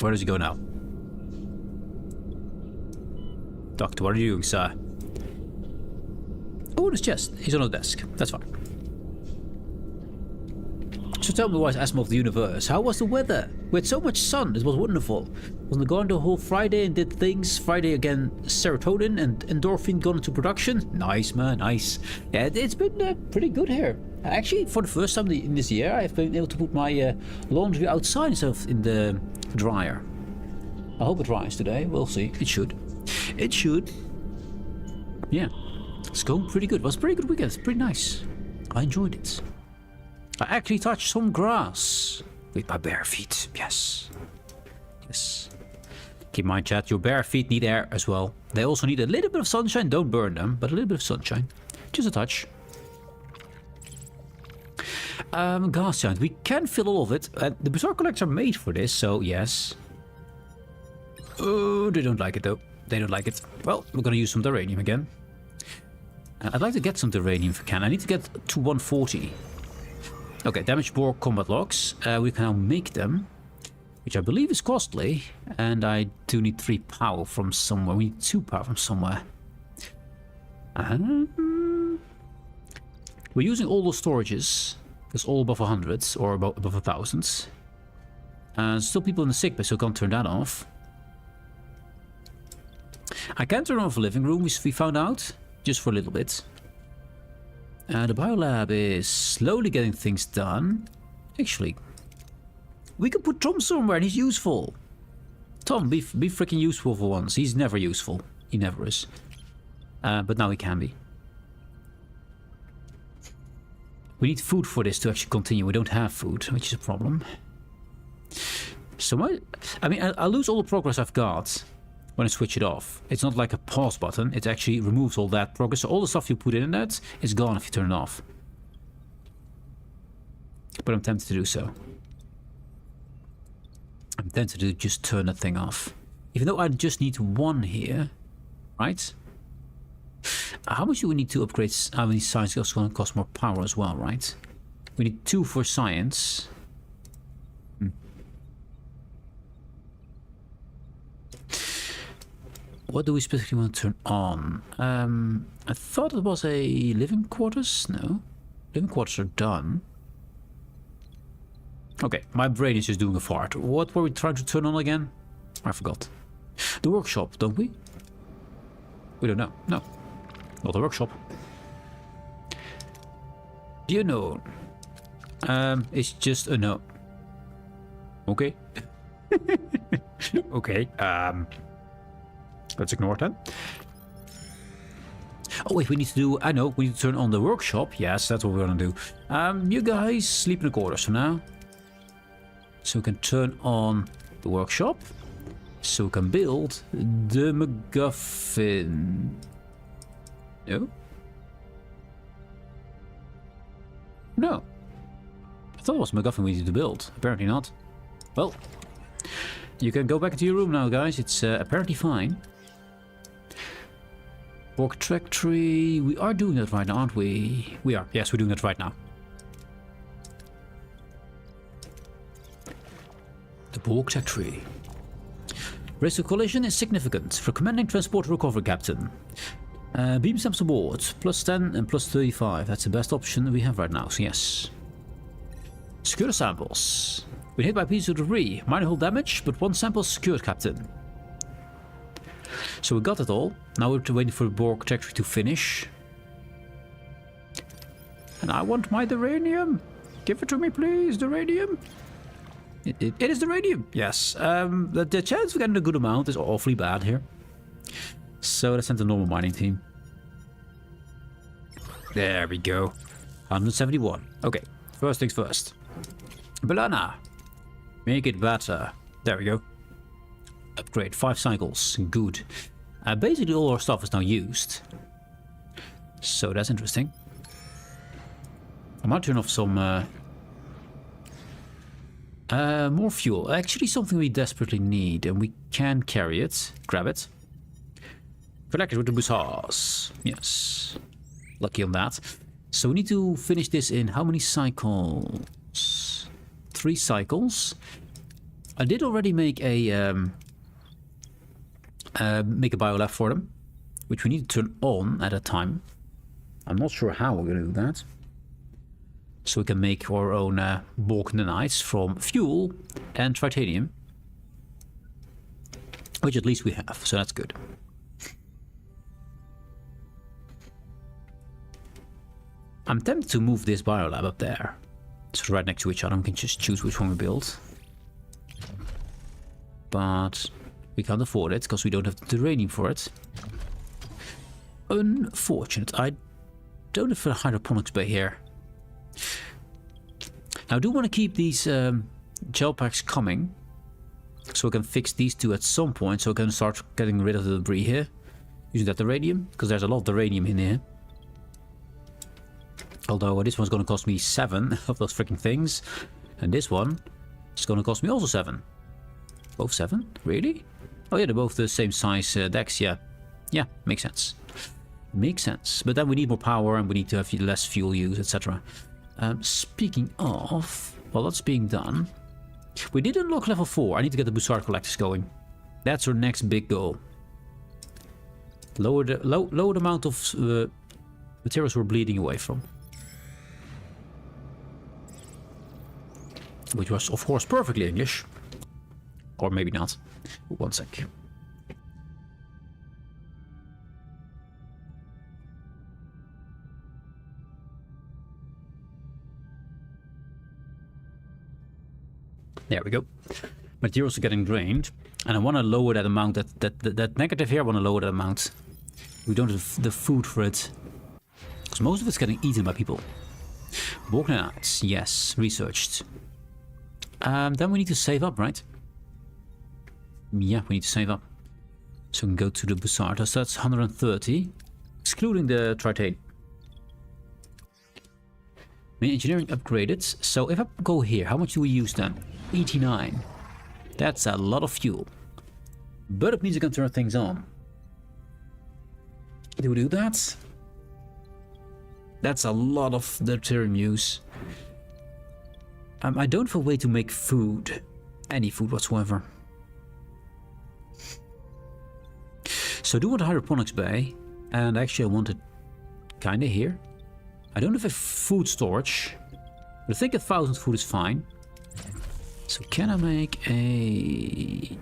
Where does he go now? Doctor, what are you doing, sir? Oh, in his chest. He's on the desk. That's fine. So tell me, why is Asmo of the universe? How was the weather? We had so much sun. It was wonderful. Wasn't gone the whole Friday and did things. Friday again, serotonin and endorphin gone into production. Nice, man, nice. Yeah, it's been pretty good here. Actually, for the first time in this year, I've been able to put my laundry outside instead of in the dryer. I hope it dries today. We'll see. It should. It should. Yeah. It's going pretty good. It was a pretty good weekend. It's pretty nice. I enjoyed it. I actually touched some grass with my bare feet. Yes. Yes. Keep in mind, chat, your bare feet need air as well. They also need a little bit of sunshine. Don't burn them, but a little bit of sunshine. Just a touch. Gas giant. We can fill all of it. The Bazaar collectors are made for this, so yes. Oh, they don't like it though. They don't like it. Well, we're gonna use some uranium again. I'd like to get some uranium if I can. I need to get to 140. Okay, damage bore combat logs. We can now make them, which I believe is costly. And I do need 3 power from somewhere. We need 2 power from somewhere. We're using all those storages. It's all above 100 or above 1,000. Still people in the sick bay, so I can't turn that off. I can turn off the living room, we found out, just for a little bit. The biolab is slowly getting things done. Actually, we can put Tom somewhere and he's useful. Tom, be freaking useful for once. He's never useful. He never is. But now he can be. We need food for this to actually continue. We don't have food, which is a problem. So I'll lose all the progress I've got when I switch it off. It's not like a pause button. It actually removes all that progress. So all the stuff you put in that is gone if you turn it off. But I'm tempted to do so. I'm tempted to just turn that thing off. Even though I just need 1 here, right? How much do we need to upgrade? How many science is going to cost more power as well, right? We need 2 for science. What do we specifically want to turn on? I thought it was a living quarters. No, living quarters are done. Okay, my brain is just doing a fart. What were we trying to turn on again? I forgot. The workshop, don't we? We don't know. No, not the workshop. You know, it's just a no. Okay. Okay. Let's ignore that. Oh wait, we need to do, I know, we need to turn on the workshop. Yes, that's what we're gonna do. You guys sleep in the quarters for now. So we can turn on the workshop. So we can build the MacGuffin. No? No. I thought it was MacGuffin we needed to build. Apparently not. Well, you can go back to your room now, guys. It's apparently fine. Borg track tree. We are doing that right now, aren't we? We are. Yes, we're doing that right now. The Borg track tree. Risk of collision is significant. Recommending transport recovery, Captain. Beam stamps aboard. +10 and +35. That's the best option we have right now, so yes. Secure the samples. Been hit by a piece of debris. Minor hull damage, but 1 sample secured, Captain. So we got it all. Now we're waiting for the Borg trajectory to finish. And I want my uranium. Give it to me, please, uranium. It is uranium. Yes. The chance of getting a good amount is awfully bad here. So let's send the normal mining team. There we go. 171. Okay. First things first. Banana. Make it better. There we go. Upgrade 5 cycles. Good. Basically all our stuff is now used. So that's interesting. I might turn off some more fuel. Actually something we desperately need, and we can carry it. Grab it. Collect it with the bussars. Yes. Lucky on that. So we need to finish this in how many cycles? 3 cycles. I did already make a biolab for them, which we need to turn on at a time. I'm not sure how we're going to do that. So we can make our own Borg nanites from fuel and titanium, which at least we have, so that's good. I'm tempted to move this biolab up there. It's right next to each other. We can just choose which one we build. But we can't afford it because we don't have the uranium for it. Unfortunate. I don't have a hydroponics bay here. Now I do want to keep these gel packs coming, so we can fix these 2 at some point, so we can start getting rid of the debris here. Using that uranium, because there's a lot of uranium in here. Although this one's going to cost me 7 of those freaking things. And this one is going to cost me also 7. Both 7? Really? Oh yeah, they're both the same size decks, yeah. Yeah, makes sense. Makes sense. But then we need more power and we need to have less fuel use, etc. Speaking of, while that's being done, we did unlock level 4. I need to get the Bussard collectors going. That's our next big goal. Lower the amount of materials we're bleeding away from. Which was, of course, perfectly English. Or maybe not. 1 sec. There we go. Materials are getting drained. And I want to lower that amount. That negative here, I want to lower that amount. We don't have the food for it. Because most of it's getting eaten by people. Borg nanites, yes. Researched. Then we need to save up, right? Yeah, we need to save up. So we can go to the Bussard. So that's 130. Excluding the tritane. Main engineering upgraded. So if I go here, how much do we use then? 89. That's a lot of fuel. But it means I can turn things on. Do we do that? That's a lot of deuterium use. I don't have a way to make food. Any food whatsoever. So I do want a hydroponics bay. And actually I want it kinda here. I don't have a food storage. But I think 1,000 food is fine. So can I make a...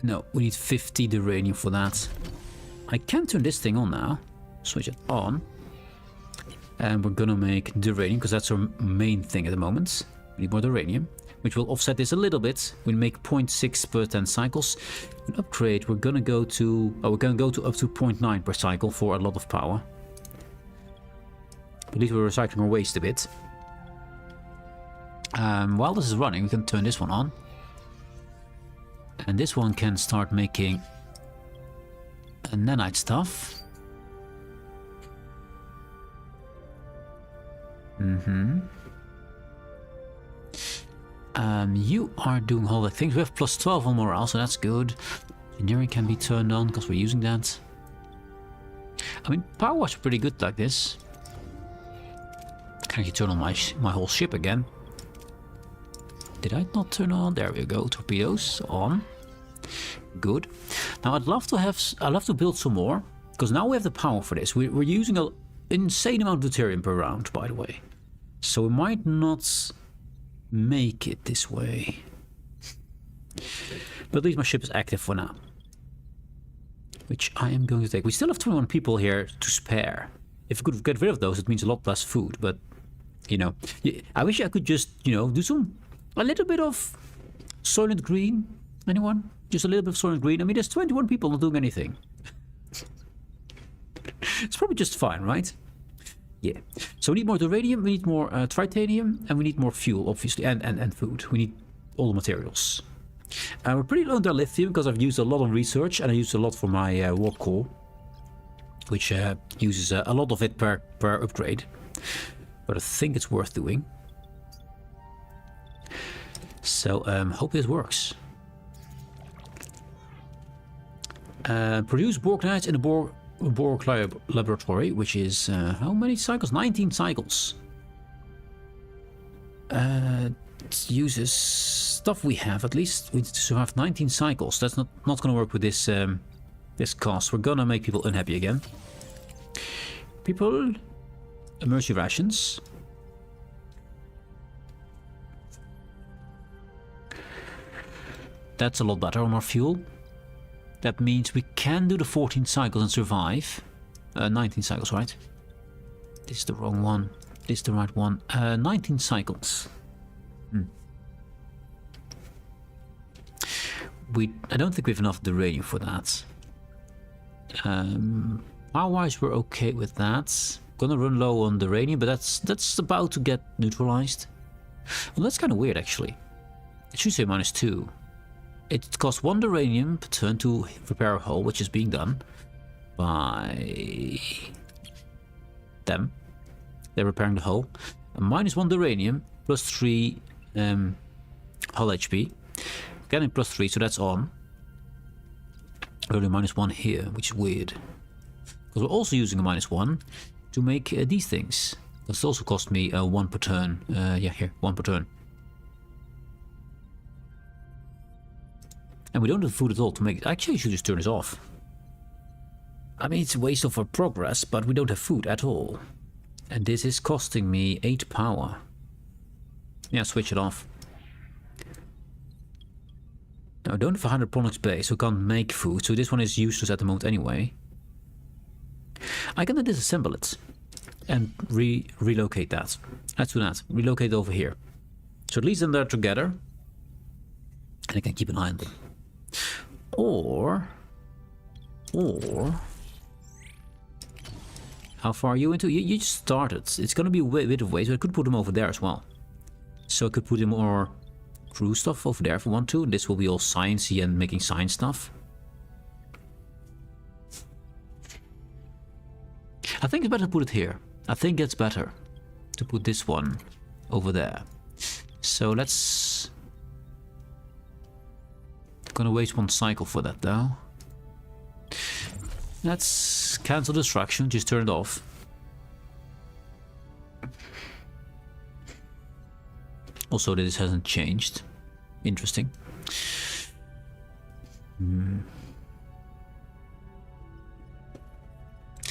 No, we need 50 uranium for that. I can turn this thing on now. Switch it on. And we're gonna make uranium, because that's our main thing at the moment. We need more uranium. which will offset this a little bit. We make 0.6 per 10 cycles. An upgrade, we're gonna go to up to 0.9 per cycle for a lot of power. At least we're recycling our waste a bit. While this is running, we can turn this one on. And this one can start making nanite stuff. You are doing all the things. We have plus 12 on morale, so that's good. Engineering can be turned on because we're using that. I mean, power was pretty good like this. Can I turn on my whole ship again? Did I not turn on? There we go. Torpedoes on. Good. Now I'd love to build some more, because now we have the power for this. We're using an insane amount of deuterium per round, by the way. So we might not make it this way. But at least my ship is active for now. Which I am going to take. We still have 21 people here to spare. If we could get rid of those, it means a lot less food. But, you know, I wish I could just, you know, do a little bit of Soylent Green. Anyone? Just a little bit of Soylent Green. I mean, there's 21 people not doing anything. It's probably just fine, right? Yeah. So we need more uranium, we need more tritanium, and we need more fuel, obviously, and food. We need all the materials. We're pretty low on dilithium because I've used a lot on research, and I used a lot for my warp core, which uses a lot of it per upgrade. But I think it's worth doing. So hope this works. Produce Borgnites in the Borg laboratory, which is how many cycles? 19 cycles. It uses stuff we have, at least we need to survive 19 cycles. That's not going to work with this this cost. We're gonna make people unhappy again. People, emergency rations. That's a lot better on our fuel. That means we can do the 14 cycles and survive. 19 cycles, right? This is the wrong one. This is the right one. 19 cycles. I don't think we have enough uranium for that. Power-wise, we're okay with that. Gonna run low on the uranium, but that's about to get neutralized. Well, that's kind of weird, actually. It should say -2. It costs 1 uranium per turn to repair a hull, which is being done by them. They're repairing the hull. -1 uranium, +3 hull HP. Getting +3, so that's on. Only -1 here, which is weird. Because we're also using a -1 to make these things. That's also cost me 1 per turn. Yeah, here, 1 per turn. And we don't have food at all to make it. Actually, I should just turn this off. I mean, it's a waste of our progress, but we don't have food at all. And this is costing me 8 power. Yeah, switch it off. Now, I don't have a hydroponics base, so I can't make food, so this one is useless at the moment anyway. I can disassemble it and relocate that. Let's do that. Relocate over here. So at least then they're together. And I can keep an eye on them. Or... How far are you into? You just started. It's going to be a bit of ways, but I could put them over there as well. So I could put in more crew stuff over there if I want to. This will be all sciencey and making science stuff. I think it's better to put it here. I think it's better to put this one over there. So let's... Gonna waste 1 cycle for that though. Let's cancel destruction, just turn it off. Also, this hasn't changed. Interesting.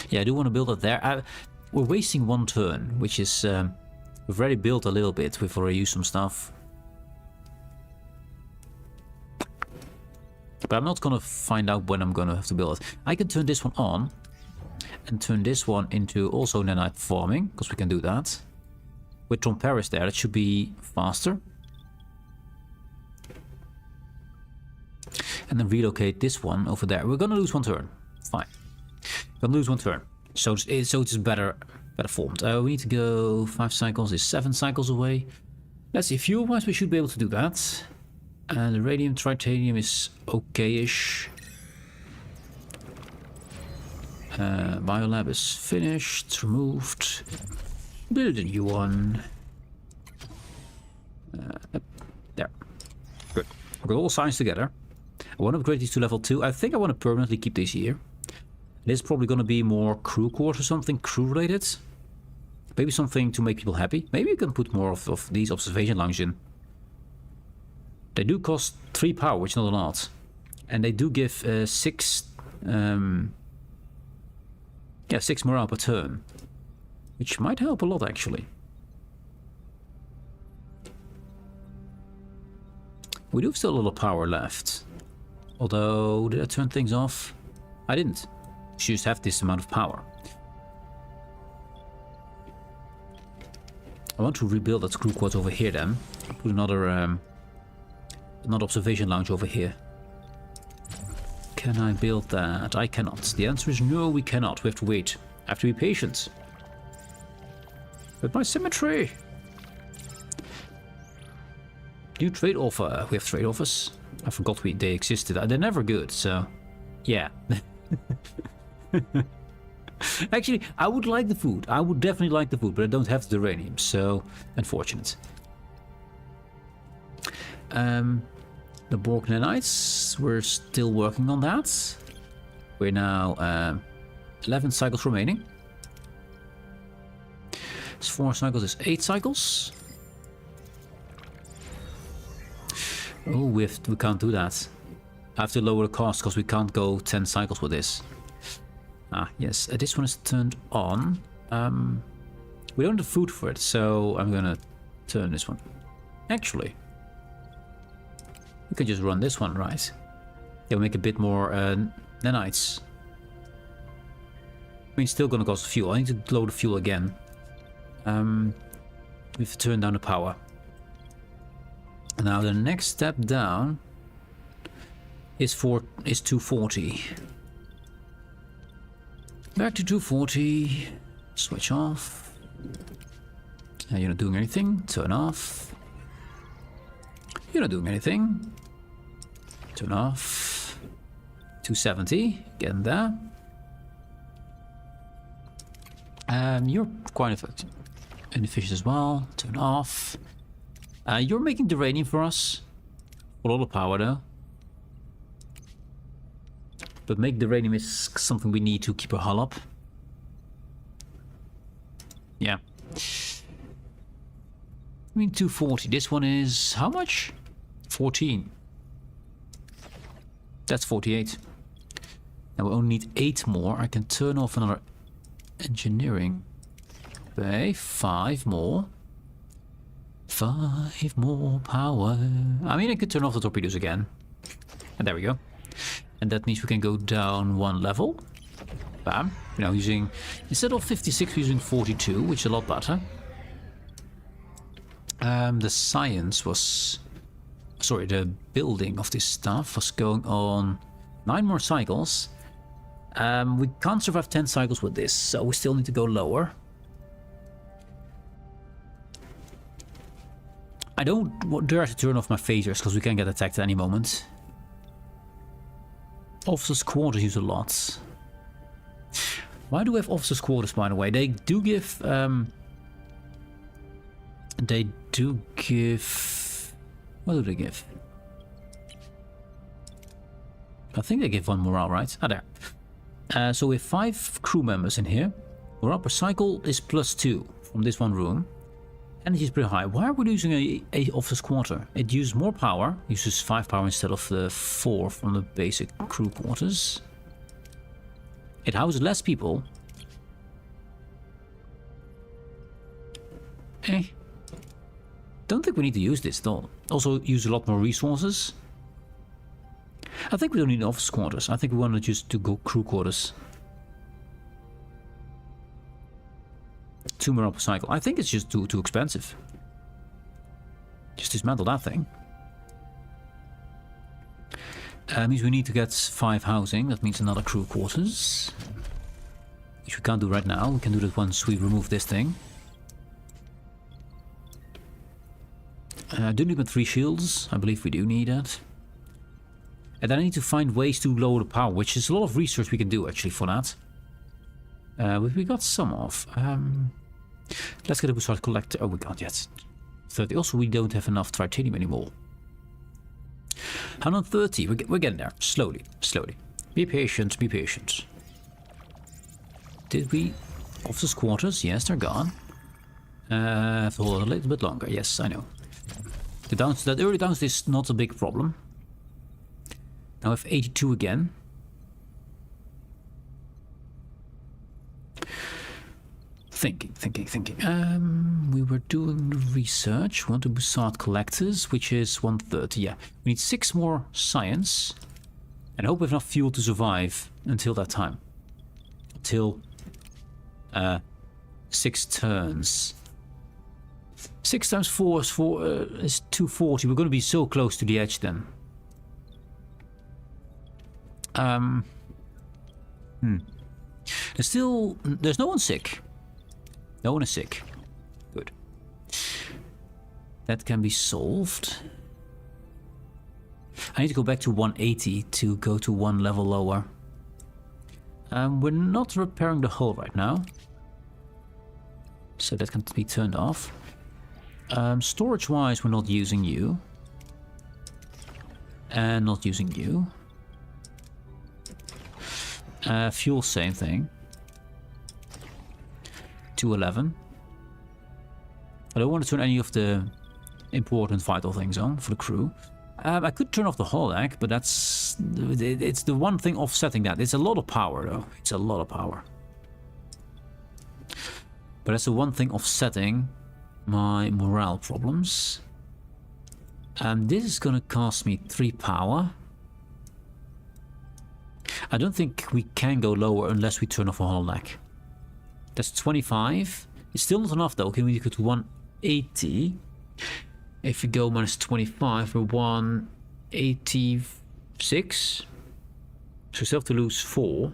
Yeah, I do want to build it there. We're wasting 1 turn, which is... we've already built a little bit. We've already used some stuff. But I'm not going to find out when I'm going to have to build it. I can turn this one on. And turn this one into also nanite farming. Because we can do that. With Tom Paris there, it should be faster. and then relocate this one over there. We're gonna lose one turn. Fine. Gonna lose one turn. So it's better formed. We need to go 5 cycles. Is 7 cycles away. Let's see. Fuel-wise, we should be able to do that. And the radium titanium is okay-ish. Biolab is finished, removed. Build a new one. There. Good. We've got all signs together. I want to upgrade these to level 2. I think I want to permanently keep these here. This is probably going to be more crew quarters or something, crew related. Maybe something to make people happy. Maybe you can put more of these observation lounges in. They do cost 3 power, which is not a lot. And they do give 6 morale per turn. Which might help a lot, actually. We do have still a lot of power left. Although, did I turn things off? I didn't. You just have this amount of power. I want to rebuild that crew quad over here then. Put another observation lounge over here. Can I build that? I cannot. The answer is no, we cannot. We have to wait. I have to be patient. With my symmetry. New trade offer. We have trade offers. I forgot they existed. They're never good, so yeah. Actually, I would like the food. I would definitely like the food, but I don't have the uranium, so unfortunate. The Borg nanites, we're still working on that. We're now 11 cycles remaining. It's 4 cycles, is 8 cycles. Oh, we can't do that. I have to lower the cost because we can't go 10 cycles with this. Ah, yes, this one is turned on. We don't have food for it, so I'm gonna turn this one. Actually, we can just run this one, right? It'll make a bit more nanites. I mean, still gonna cost fuel. I need to load the fuel again. We have to turn down the power. Now the next step down is 240. Back to 240. Switch off. You're not doing anything. Turn off. You're not doing anything. Turn off. 270. Getting there. You're quite inefficient as well. Turn off. You're making the uranium for us. A lot of power though. But make the uranium is something we need to keep our hull up. Yeah. I mean 240. This one is how much? 14. That's 48. Now we only need 8 more. I can turn off another engineering. Okay, 5 more. 5 more power. I mean, I could turn off the torpedoes again. And there we go. And that means we can go down 1 level. Bam. You know, using... Instead of 56, we're using 42, which is a lot better. The science was... Sorry, the building of this stuff was going on 9 more cycles. We can't survive 10 cycles with this, so we still need to go lower. I don't dare to turn off my phasers because we can get attacked at any moment. Officers' quarters use a lot. Why do we have officers' quarters, by the way? They do give... They do give... What do they give? I think they give 1 morale, right? Ah, there. So we have 5 crew members in here. Morale per cycle is +2 from this one room. Energy is pretty high. Why are we using a officer's quarter? It uses more power. It uses 5 power instead of the 4 from the basic crew quarters. It houses less people. Don't think we need to use this though. Also use a lot more resources. I think we don't need office quarters. I think we want to just go crew quarters. 2 morale per cycle. I think it's just too expensive. Just dismantle that thing. Means we need to get 5 housing. That means another crew quarters. Which we can't do right now. We can do that once we remove this thing. Do need my 3 shields. I believe we do need that. And then I need to find ways to lower the power, which is a lot of research we can do actually for that. We got some off. Let's get a Bussard collector. Oh, we can't yet. 30. Also, we don't have enough titanium anymore. 130. We're getting there. Slowly. Slowly. Be patient. Be patient. Did we... Officers' quarters? Yes, they're gone. Have to hold it a little bit longer. Yes, I know. That early downs is not a big problem. Now I have 82 again. Thinking. We were doing research. We want to Bussard collectors, which is 130. Yeah, we need 6 more science, and hope we have enough fuel to survive until that time. Until 6 turns. 6 times 4 is 240. We're going to be so close to the edge then. There's no one sick. No one is sick. Good. That can be solved. I need to go back to 180 to go to 1 level lower. We're not repairing the hull right now. So that can be turned off. Storage-wise, we're not using you. And not using you. Fuel, same thing. 211. I don't want to turn any of the important vital things on for the crew. I could turn off the holodeck, but it's the one thing offsetting that. It's a lot of power, though. It's a lot of power. But that's the one thing offsetting my morale problems. This is going to cost me 3 power. I don't think we can go lower unless we turn off a holodeck. That's 25. It's still not enough, though. Can we go to 180? If we go minus 25, we're 186. So we still have to lose 4.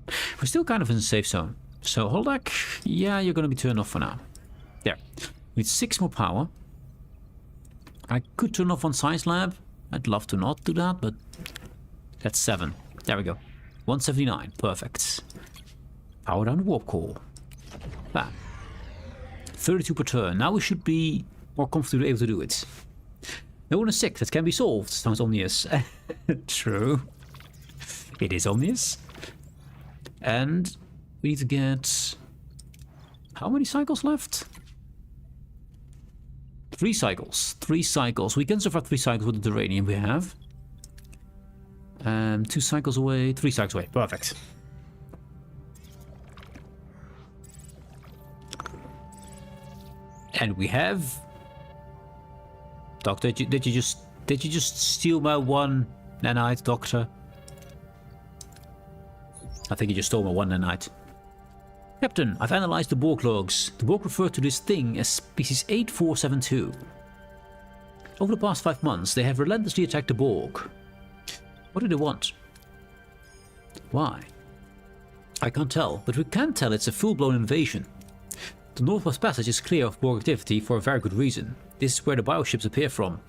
We're still kind of in the safe zone. So holodeck, yeah, you're going to be turned off for now. There. We need 6 more power. I could turn off one science lab. I'd love to not do that, but that's 7. There we go. 179. Perfect. Power down the warp core. Bam. 32 per turn. Now we should be more comfortably able to do it. No one is sick. That can be solved. Sounds ominous. True. It is ominous. And we need to get... How many cycles left? 3 cycles. 3 cycles. We can survive 3 cycles with the uranium we have. 2 cycles away. 3 cycles away. Perfect. And we have... Doctor, did you just steal my 1 nanite, Doctor? I think you just stole my 1 nanite. Captain, I've analyzed the Borg logs. The Borg refer to this thing as species 8472. Over the past 5 months, they have relentlessly attacked the Borg. What do they want? Why? I can't tell, but we can tell it's a full-blown invasion. The Northwest Passage is clear of Borg activity for a very good reason. This is where the bioships appear from.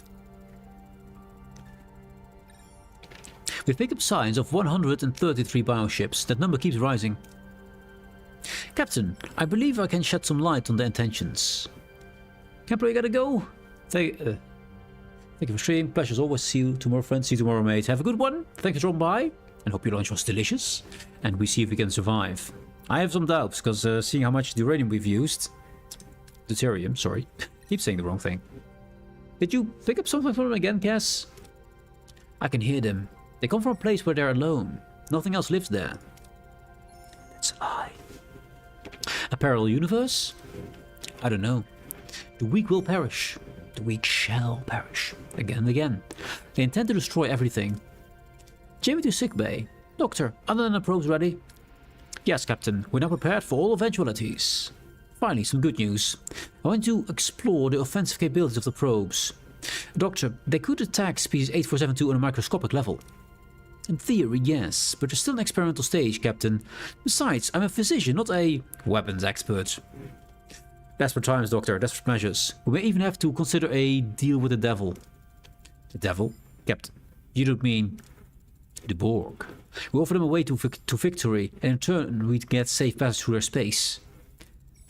We've picked up signs of 133 bioships. That number keeps rising. Captain, I believe I can shed some light on their intentions. Captain, you gotta go. Thank you for streaming. Pleasure as always. See you tomorrow, friends. See you tomorrow, mate. Have a good one. Thank you for dropping by. And hope your lunch was delicious. And we see if we can survive. I have some doubts, because seeing how much uranium we've used... Deuterium, sorry. Keep saying the wrong thing. Did you pick up something from them again, Cass? I can hear them. They come from a place where they're alone. Nothing else lives there. It's a lie. A parallel universe? I don't know. The weak will perish. The weak shall perish. Again and again. They intend to destroy everything. Jamie to sickbay. Doctor, other than the probes ready? Yes, Captain. We're now prepared for all eventualities. Finally, some good news. I want to explore the offensive capabilities of the probes. Doctor, they could attack species 8472 on a microscopic level. In theory, yes, but they're still in experimental stage, Captain. Besides, I'm a physician, not a weapons expert. Desperate times, Doctor, desperate measures. We may even have to consider a deal with the devil. The devil? Captain, you don't mean the Borg. We offer them a way to victory, and in turn we'd get safe passage through their space.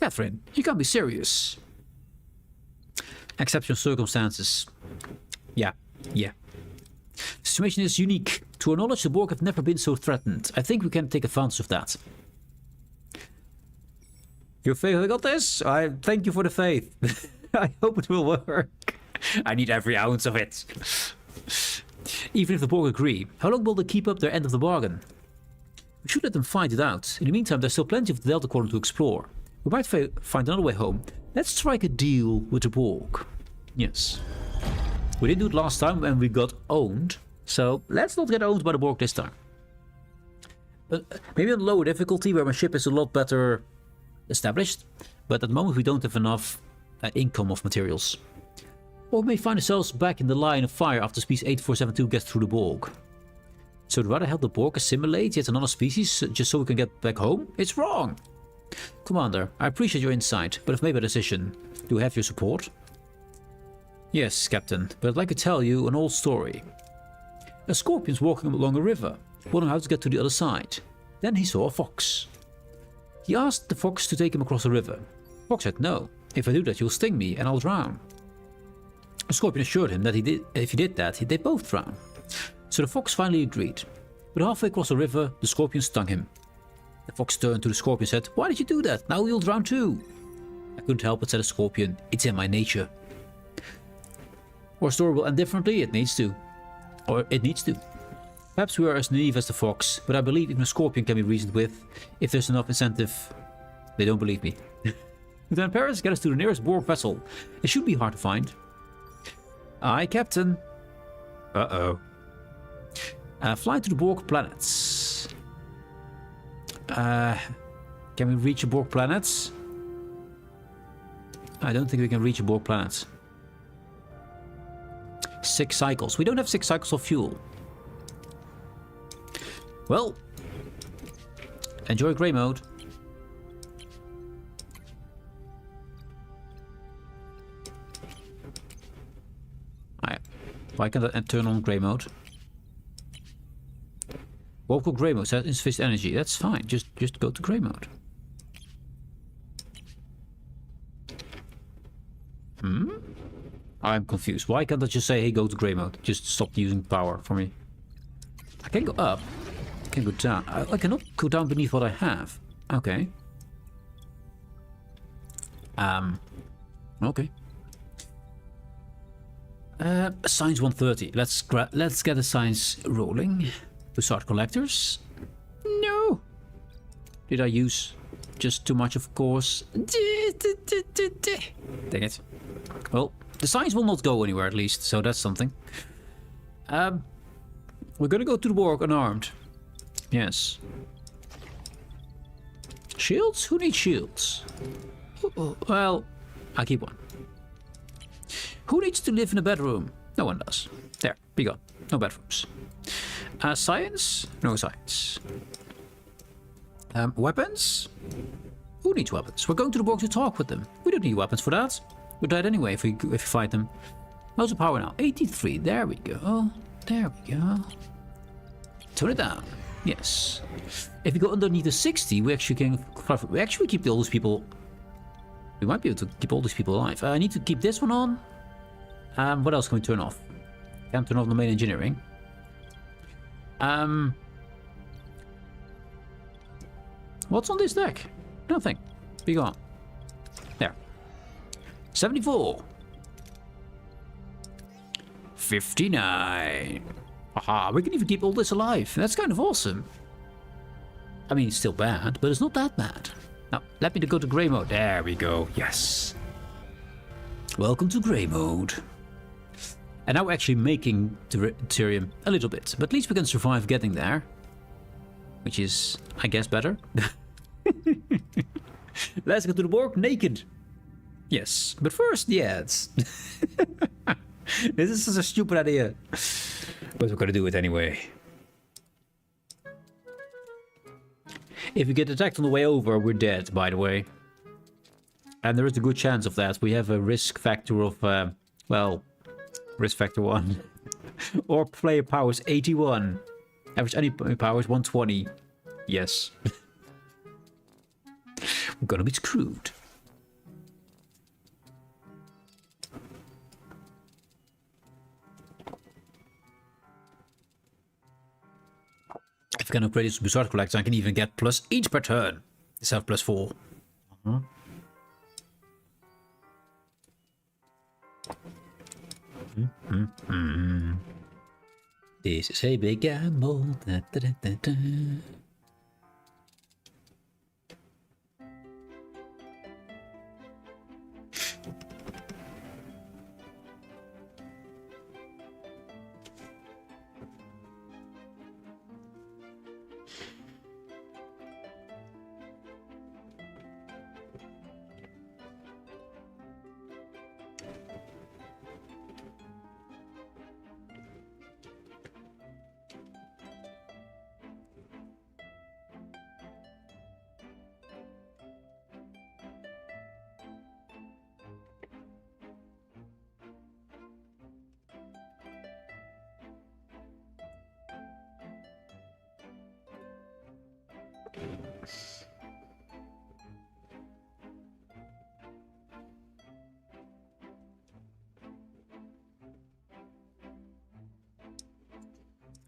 Catherine, you can't be serious. Exceptional circumstances. Yeah. The situation is unique. To our knowledge, the Borg have never been so threatened. I think we can take advantage of that. Your faith, I got this? I thank you for the faith. I hope it will work. I need every ounce of it. Even if the Borg agree, how long will they keep up their end of the bargain? We should let them find it out. In the meantime, there's still plenty of the Delta Quadrant to explore. We might find another way home. Let's strike a deal with the Borg. Yes. We didn't do it last time when we got owned. So let's not get owned by the Borg this time. Maybe on lower difficulty where my ship is a lot better established. But at the moment we don't have enough income of materials. Or we may find ourselves back in the line of fire after species 8472 gets through the Borg. So I'd rather help the Borg assimilate yet another species just so we can get back home? It's wrong! Commander, I appreciate your insight, but I've made my decision. Do I have your support? Yes, Captain, but I'd like to tell you an old story. A scorpion's walking along a river, wondering how to get to the other side. Then he saw a fox. He asked the fox to take him across the river. The fox said, no, if I do that you'll sting me and I'll drown. The scorpion assured him that if he did that, they'd both drown. So the fox finally agreed. But halfway across the river, the scorpion stung him. The fox turned to the scorpion and said, why did you do that? Now you'll drown too. I couldn't help it, said the scorpion. It's in my nature. Our story will end differently, it needs to. Or it needs to. Perhaps we are as naive as the fox, but I believe even a scorpion can be reasoned with if there's enough incentive. They don't believe me. Lieutenant Paris, get us to the nearest Borg vessel. It should be hard to find. Aye, Captain. Uh-oh. Fly to the Borg planets. Can we reach the Borg planets? I don't think we can reach the Borg planets. 6 cycles. We don't have 6 cycles of fuel. Well, enjoy grey mode. Why can't I turn on grey mode? Vocal grey mode says insufficient energy. That's fine. Just go to grey mode. I'm confused. Why can't I just say, hey, go to grey mode? Just stop using power for me. I can go up. I can go down. I cannot go down beneath what I have. Okay. Okay. Science 130. Let's get the science rolling. To start collectors. No. Did I use just too much, of course? Dang it. Well, the science will not go anywhere at least, so that's something. We're gonna go to the Borg unarmed. Yes. Shields? Who needs shields? Well, I keep one. Who needs to live in a bedroom? No one does. There, be gone. No bedrooms. Science? No science. Weapons? Who needs weapons? We're going to the Borg to talk with them. We don't need weapons for that. We're dead anyway if we fight them. How's the power now? 83. There we go. There we go. Turn it down. Yes. If we go underneath the 60, we actually can. We actually keep all these people. We might be able to keep all these people alive. I need to keep this one on. What else can we turn off? Can't turn off the main engineering. What's on this deck? Nothing. Be gone. There. 74. 59. Aha, we can even keep all this alive. That's kind of awesome. I mean, it's still bad, but it's not that bad. Now, let me go to grey mode. There we go. Yes. Welcome to grey mode. And now we're actually making deuterium a little bit. But at least we can survive getting there. Which is, I guess, better. Let's go to the Borg naked. Yes, but first the ads. This is such a stupid idea. But we're gonna do it anyway. If we get attacked on the way over, we're dead, by the way. And there is a good chance of that. We have a risk factor of, well, risk factor 1. Or player power is 81. Average enemy power is 120. Yes. We're gonna be screwed. If I can upgrade this to Bizarre Collector, I can even get plus each per turn. This have plus 4. This is a big gamble. Da, da, da, da, da.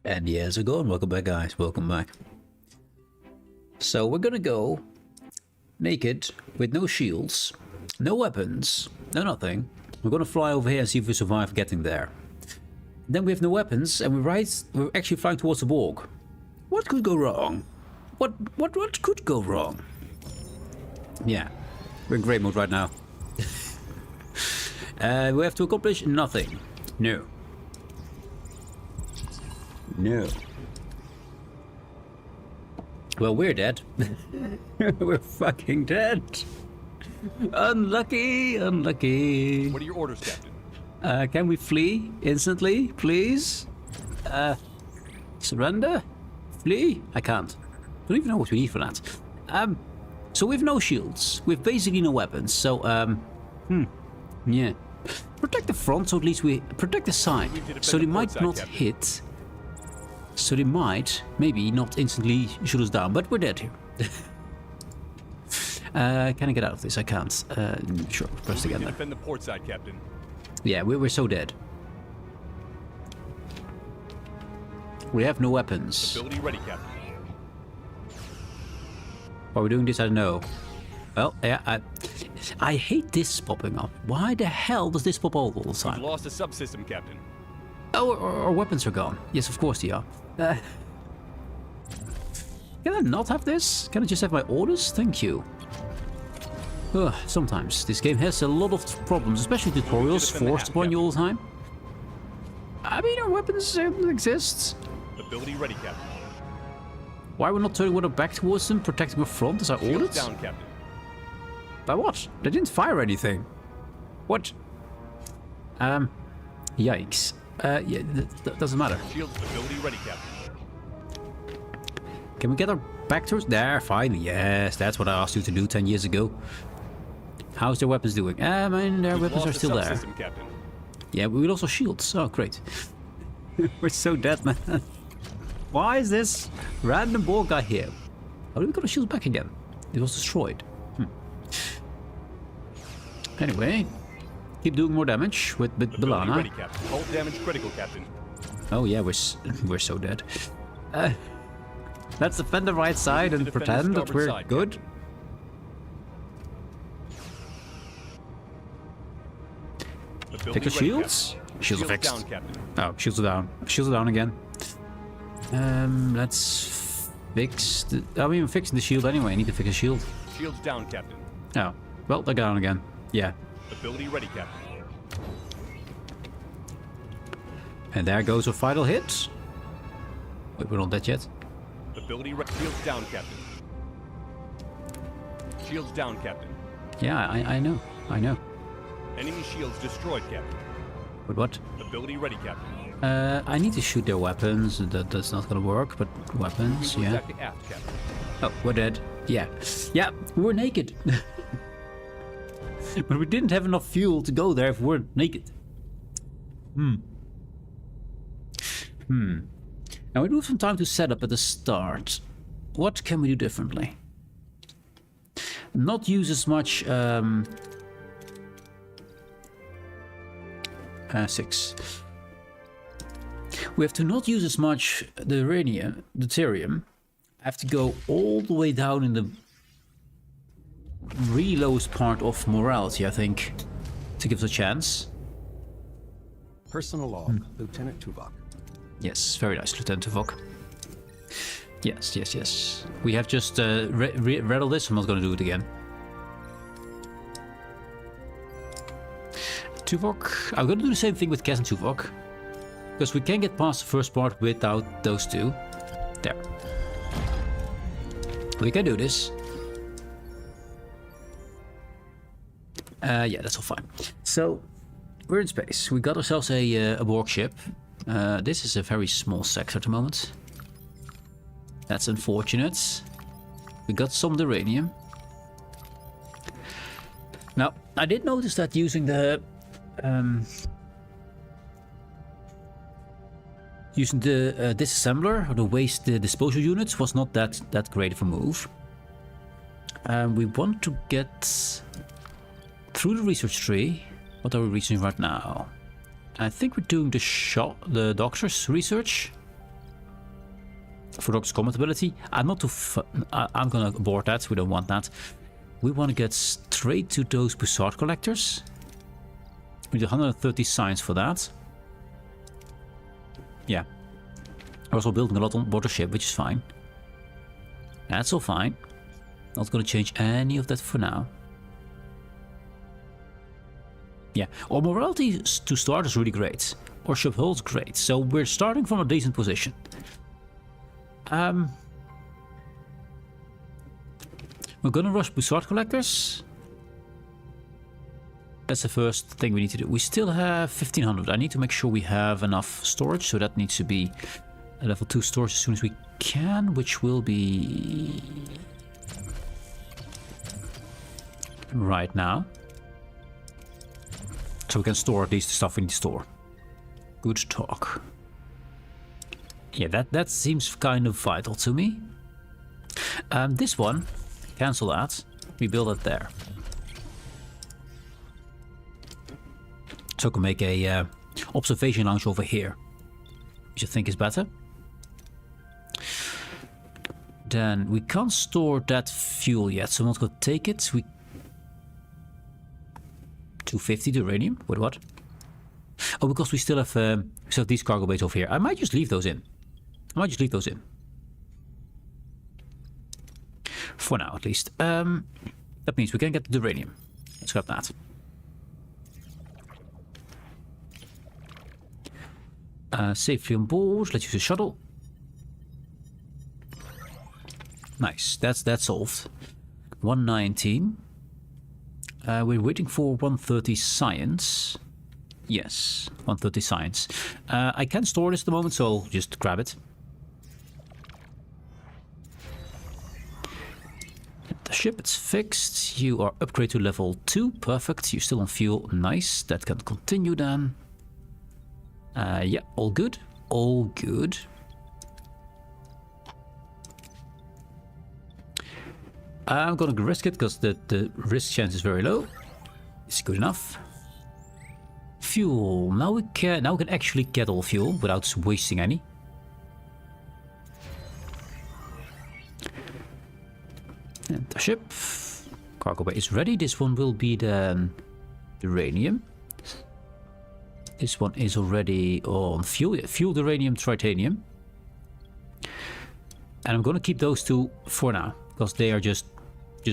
And yeah, how's it going? Welcome back, guys. Welcome back. So we're gonna go naked with no shields, no weapons, no nothing. We're gonna fly over here and see if we survive getting there. Then we have no weapons, and we're actually flying towards the Borg. What could go wrong? What could go wrong? Yeah, we're in great mode right now. We have to accomplish nothing. No. No. Well, we're dead. We're fucking dead. Unlucky, unlucky.
What are your orders, Captain?
Can we flee instantly, please? Surrender? Flee? I can't. I don't even know what we need for that. So we have no shields. We have basically no weapons. So, yeah. Protect the front, so at least we protect the side. So they might not hit. So they might, maybe, not instantly shoot us down, but we're dead here. Can I get out of this? I can't. Sure, press together.
Defend the port side, Captain.
Yeah, we're so dead. We have no weapons.
Ability ready, Captain.
Why we're doing this, I don't know. Well, yeah, I hate this popping up. Why the hell does this pop all the time?
We've lost a subsystem, Captain.
Oh, our weapons are gone. Yes, of course they are. Can I not have this? Can I just have my orders? Thank you. Sometimes this game has a lot of problems, especially tutorials forced upon you all the time. I mean, our weapons exist.
Ability ready, Captain.
Why are we not turning water back towards them, protecting our front as I ordered?
Shields down, Captain.
By what? They didn't fire anything. What? Yikes. Yeah, that doesn't matter.
Shields ability ready, Captain.
Can we get our back towards there? Finally, yes, that's what I asked you to do 10 years ago. How's their weapons doing? I mean, their weapons are still there.
Captain.
Yeah, we will also shields. Oh, great. We're so dead, man. Why is this random Borg guy here? How did we got our shields back again? It was destroyed. Anyway, keep doing more damage with Balana.
Ready, Captain. Hold damage critical, Captain.
Oh yeah, we're so dead. Let's defend the right side and pretend that we're
side,
good. Take the shields. Shields are fixed.
Down, Captain.
Oh, shields are down. Shields are down again. Let's fix the... I'm even fixing the shield anyway. I need to fix a shield.
Shields down, Captain.
Oh, well, they're down again. Yeah.
Ability ready, Captain.
And there goes a final hit. Wait, we're not dead yet.
Ability ready. Shields down, Captain. Shields down, Captain.
Yeah, I know. I know.
Enemy shields destroyed, Captain.
But what?
Ability ready, Captain.
I need to shoot their weapons. That's not gonna work, but weapons,
Move
yeah.
back to aft, Captain.
Oh, we're dead. Yeah. Yeah, we're naked. But we didn't have enough fuel to go there if we're naked. And we do have some time to set up at the start. What can we do differently? Not use as much 6. We have to not use as much deuterium. I have to go all the way down in the really lowest part of morality, I think, to give us a chance.
Personal log, Lieutenant Tuvok.
Yes, very nice, Lieutenant Tuvok. Yes, yes, yes. We have just read all this. I'm not going to do it again. Tuvok. I'm going to do the same thing with Kes and Tuvok. Because we can get past the first part without those two. There. We can do this. Yeah, that's all fine. So, we're in space. We got ourselves a Borg ship. This is a very small sector at the moment. That's unfortunate. We got some uranium. Now, I did notice that using the disassembler or the waste disposal units was not that great of a move. We want to get through the research tree. What are we researching right now? I think we're doing the doctor's research for doctor's combat ability. I'm gonna abort that. We don't want that. We want to get straight to those Bussard collectors. We need 130 science for that. Yeah. We're also building a lot on board the ship, which is fine. That's all fine. Not gonna change any of that for now. Yeah, our morality to start is really great. Our ship holds great, so we're starting from a decent position. We're gonna rush Bussard collectors. That's the first thing we need to do. We still have 1500. I need to make sure we have enough storage, so that needs to be a level 2 storage as soon as we can, which will be right now. So we can store at least the stuff we need to store. Good talk. Yeah, that seems kind of vital to me. This one, cancel that. We build it there. So I can make a observation lounge over here, which I think is better. Then we can't store that fuel yet, so I'm not going to take it. 250 uranium. With what? Oh, because we still have these cargo bays over here. I might just leave those in. For now, at least. That means we can get the uranium. Let's grab that. Safely on board. Let's use a shuttle. Nice. That's solved. 119. We're waiting for 130 science. Yes, 130 science. I can store this at the moment, so I'll just grab it. The ship, it's fixed. You are upgraded to level 2. Perfect. You're still on fuel. Nice. That can continue then. Yeah, all good. All good. I'm gonna risk it because the risk chance is very low. It's good enough. Fuel. Now we can actually get all fuel without wasting any. And the ship. Cargo bay is ready. This one will be the uranium. This one is already on fuel. Yeah, fuel, uranium, titanium. And I'm gonna keep those two for now because they are just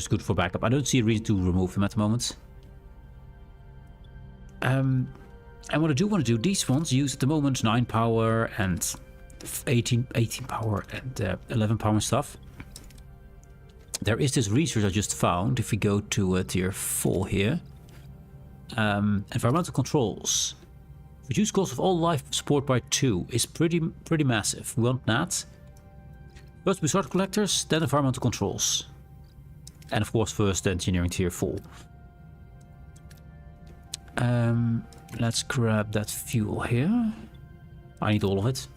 good for backup. I don't see a reason to remove them at the moment. And what I do want to do, these ones use at the moment 9 power and 18 power and 11 power and stuff. There is this research I just found. If we go to tier 4 here, environmental controls. Reduce cost of all life support by 2 is pretty massive. We want that. First we start collectors, then environmental controls. And of course first the engineering tier 4. Let's grab that fuel here. I need all of it.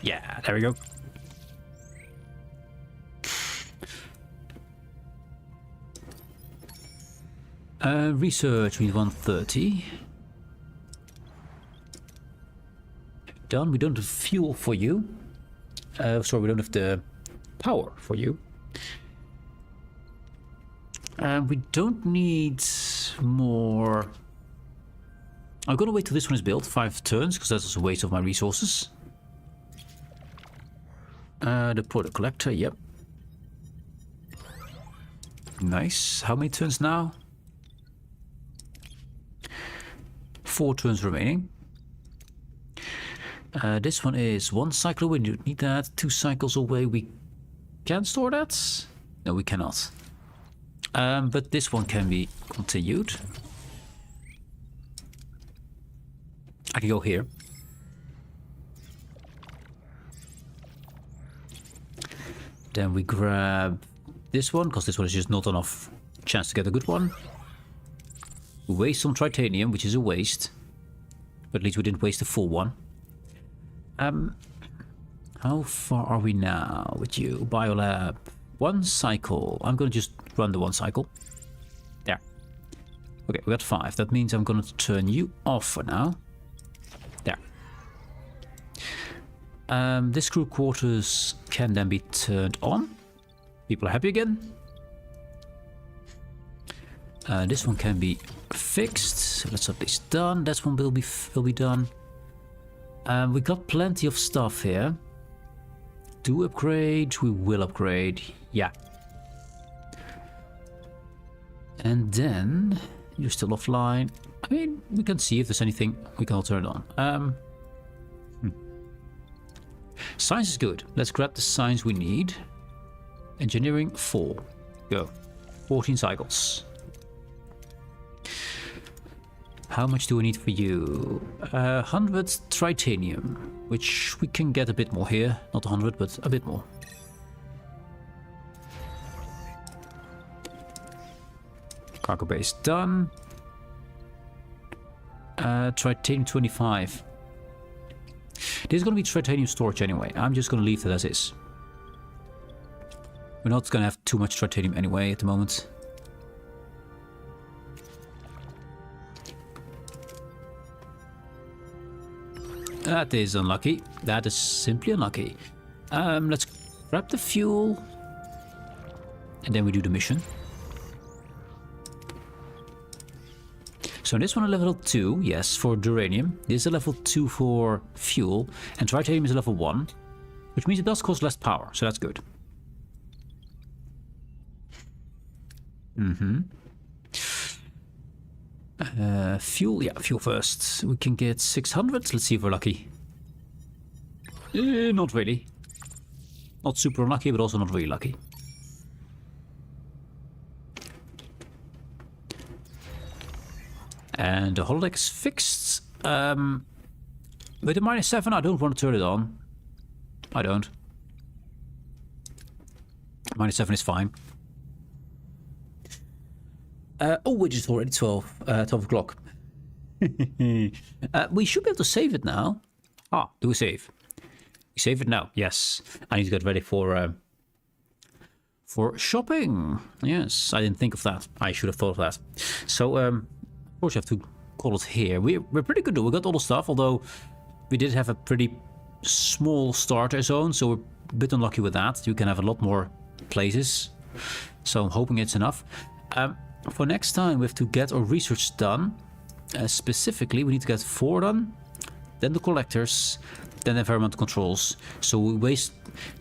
Yeah, there we go. Research, we need 130. Done. We don't have fuel for you. Sorry, we don't have the power for you. We don't need more. I'm gonna wait till this one is built, 5 turns, because that's a waste of my resources. The product collector, yep. Nice. How many turns now? 4 turns remaining. This one is 1 cycle away. We don't need that. 2 cycles away. We can store that? No, we cannot. But this one can be continued. I can go here. Then we grab this one, because this one is just not enough chance to get a good one. We waste some titanium, which is a waste. But at least we didn't waste a full one. How far are we now with you? Biolab. 1 cycle. I'm going to just run the 1 cycle. There. Okay, we got 5. That means I'm going to turn you off for now. There. This crew quarters can then be turned on. People are happy again. This one can be fixed. So let's have this done. That one will be done. We got plenty of stuff here. To upgrade, we will upgrade. Yeah. And then you're still offline. I mean, we can see if there's anything we can all turn on. Science is good. Let's grab the science we need. Engineering 4. Go. 14 cycles. How much do we need for you? 100 titanium, which we can get a bit more here. Not 100, but a bit more. Cargo base done. Titanium 25. This is going to be titanium storage anyway. I'm just going to leave that as is. We're not going to have too much titanium anyway at the moment. That is unlucky. That is simply unlucky. Let's grab the fuel. And then we do the mission. So this one is level 2, yes, for uranium. This is a level 2 for fuel. And titanium is a level 1. Which means it does cost less power, so that's good. Fuel, yeah, fuel first. We can get 600. Let's see if we're lucky. Not really. Not super unlucky, but also not really lucky. And the holodeck is fixed. With the -7, I don't want to turn it on. I don't. -7 is fine. Oh, it is already 12 o'clock. We should be able to save it now. Ah, do we save? We save it now. Yes. I need to get ready for shopping. Yes, I didn't think of that. I should have thought of that. So, of course, you have to call it here. We're pretty good though. We got all the stuff, although we did have a pretty small starter zone, so we're a bit unlucky with that. You can have a lot more places. So I'm hoping it's enough. For next time, we have to get our research done. Specifically, we need to get 4 done, then the collectors, then environmental controls. So we waste.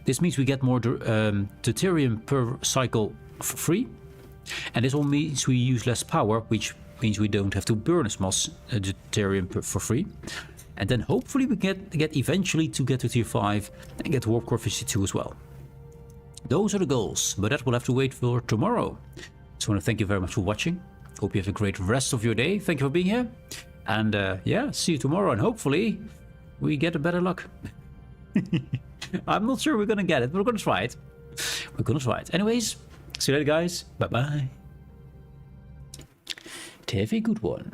This means we get more deuterium per cycle for free, and this all means we use less power, which means we don't have to burn as much deuterium for free. And then hopefully we get eventually to get to tier 5 and get warp core efficiency 2 as well. Those are the goals, but that will have to wait for tomorrow. So I want to thank you very much for watching. Hope you have a great rest of your day. Thank you for being here. And yeah, see you tomorrow, and hopefully we get a better luck. I'm not sure we're gonna get it, but we're gonna try it. We're gonna try it. Anyways, see you later, guys. Bye-bye. Have a good one.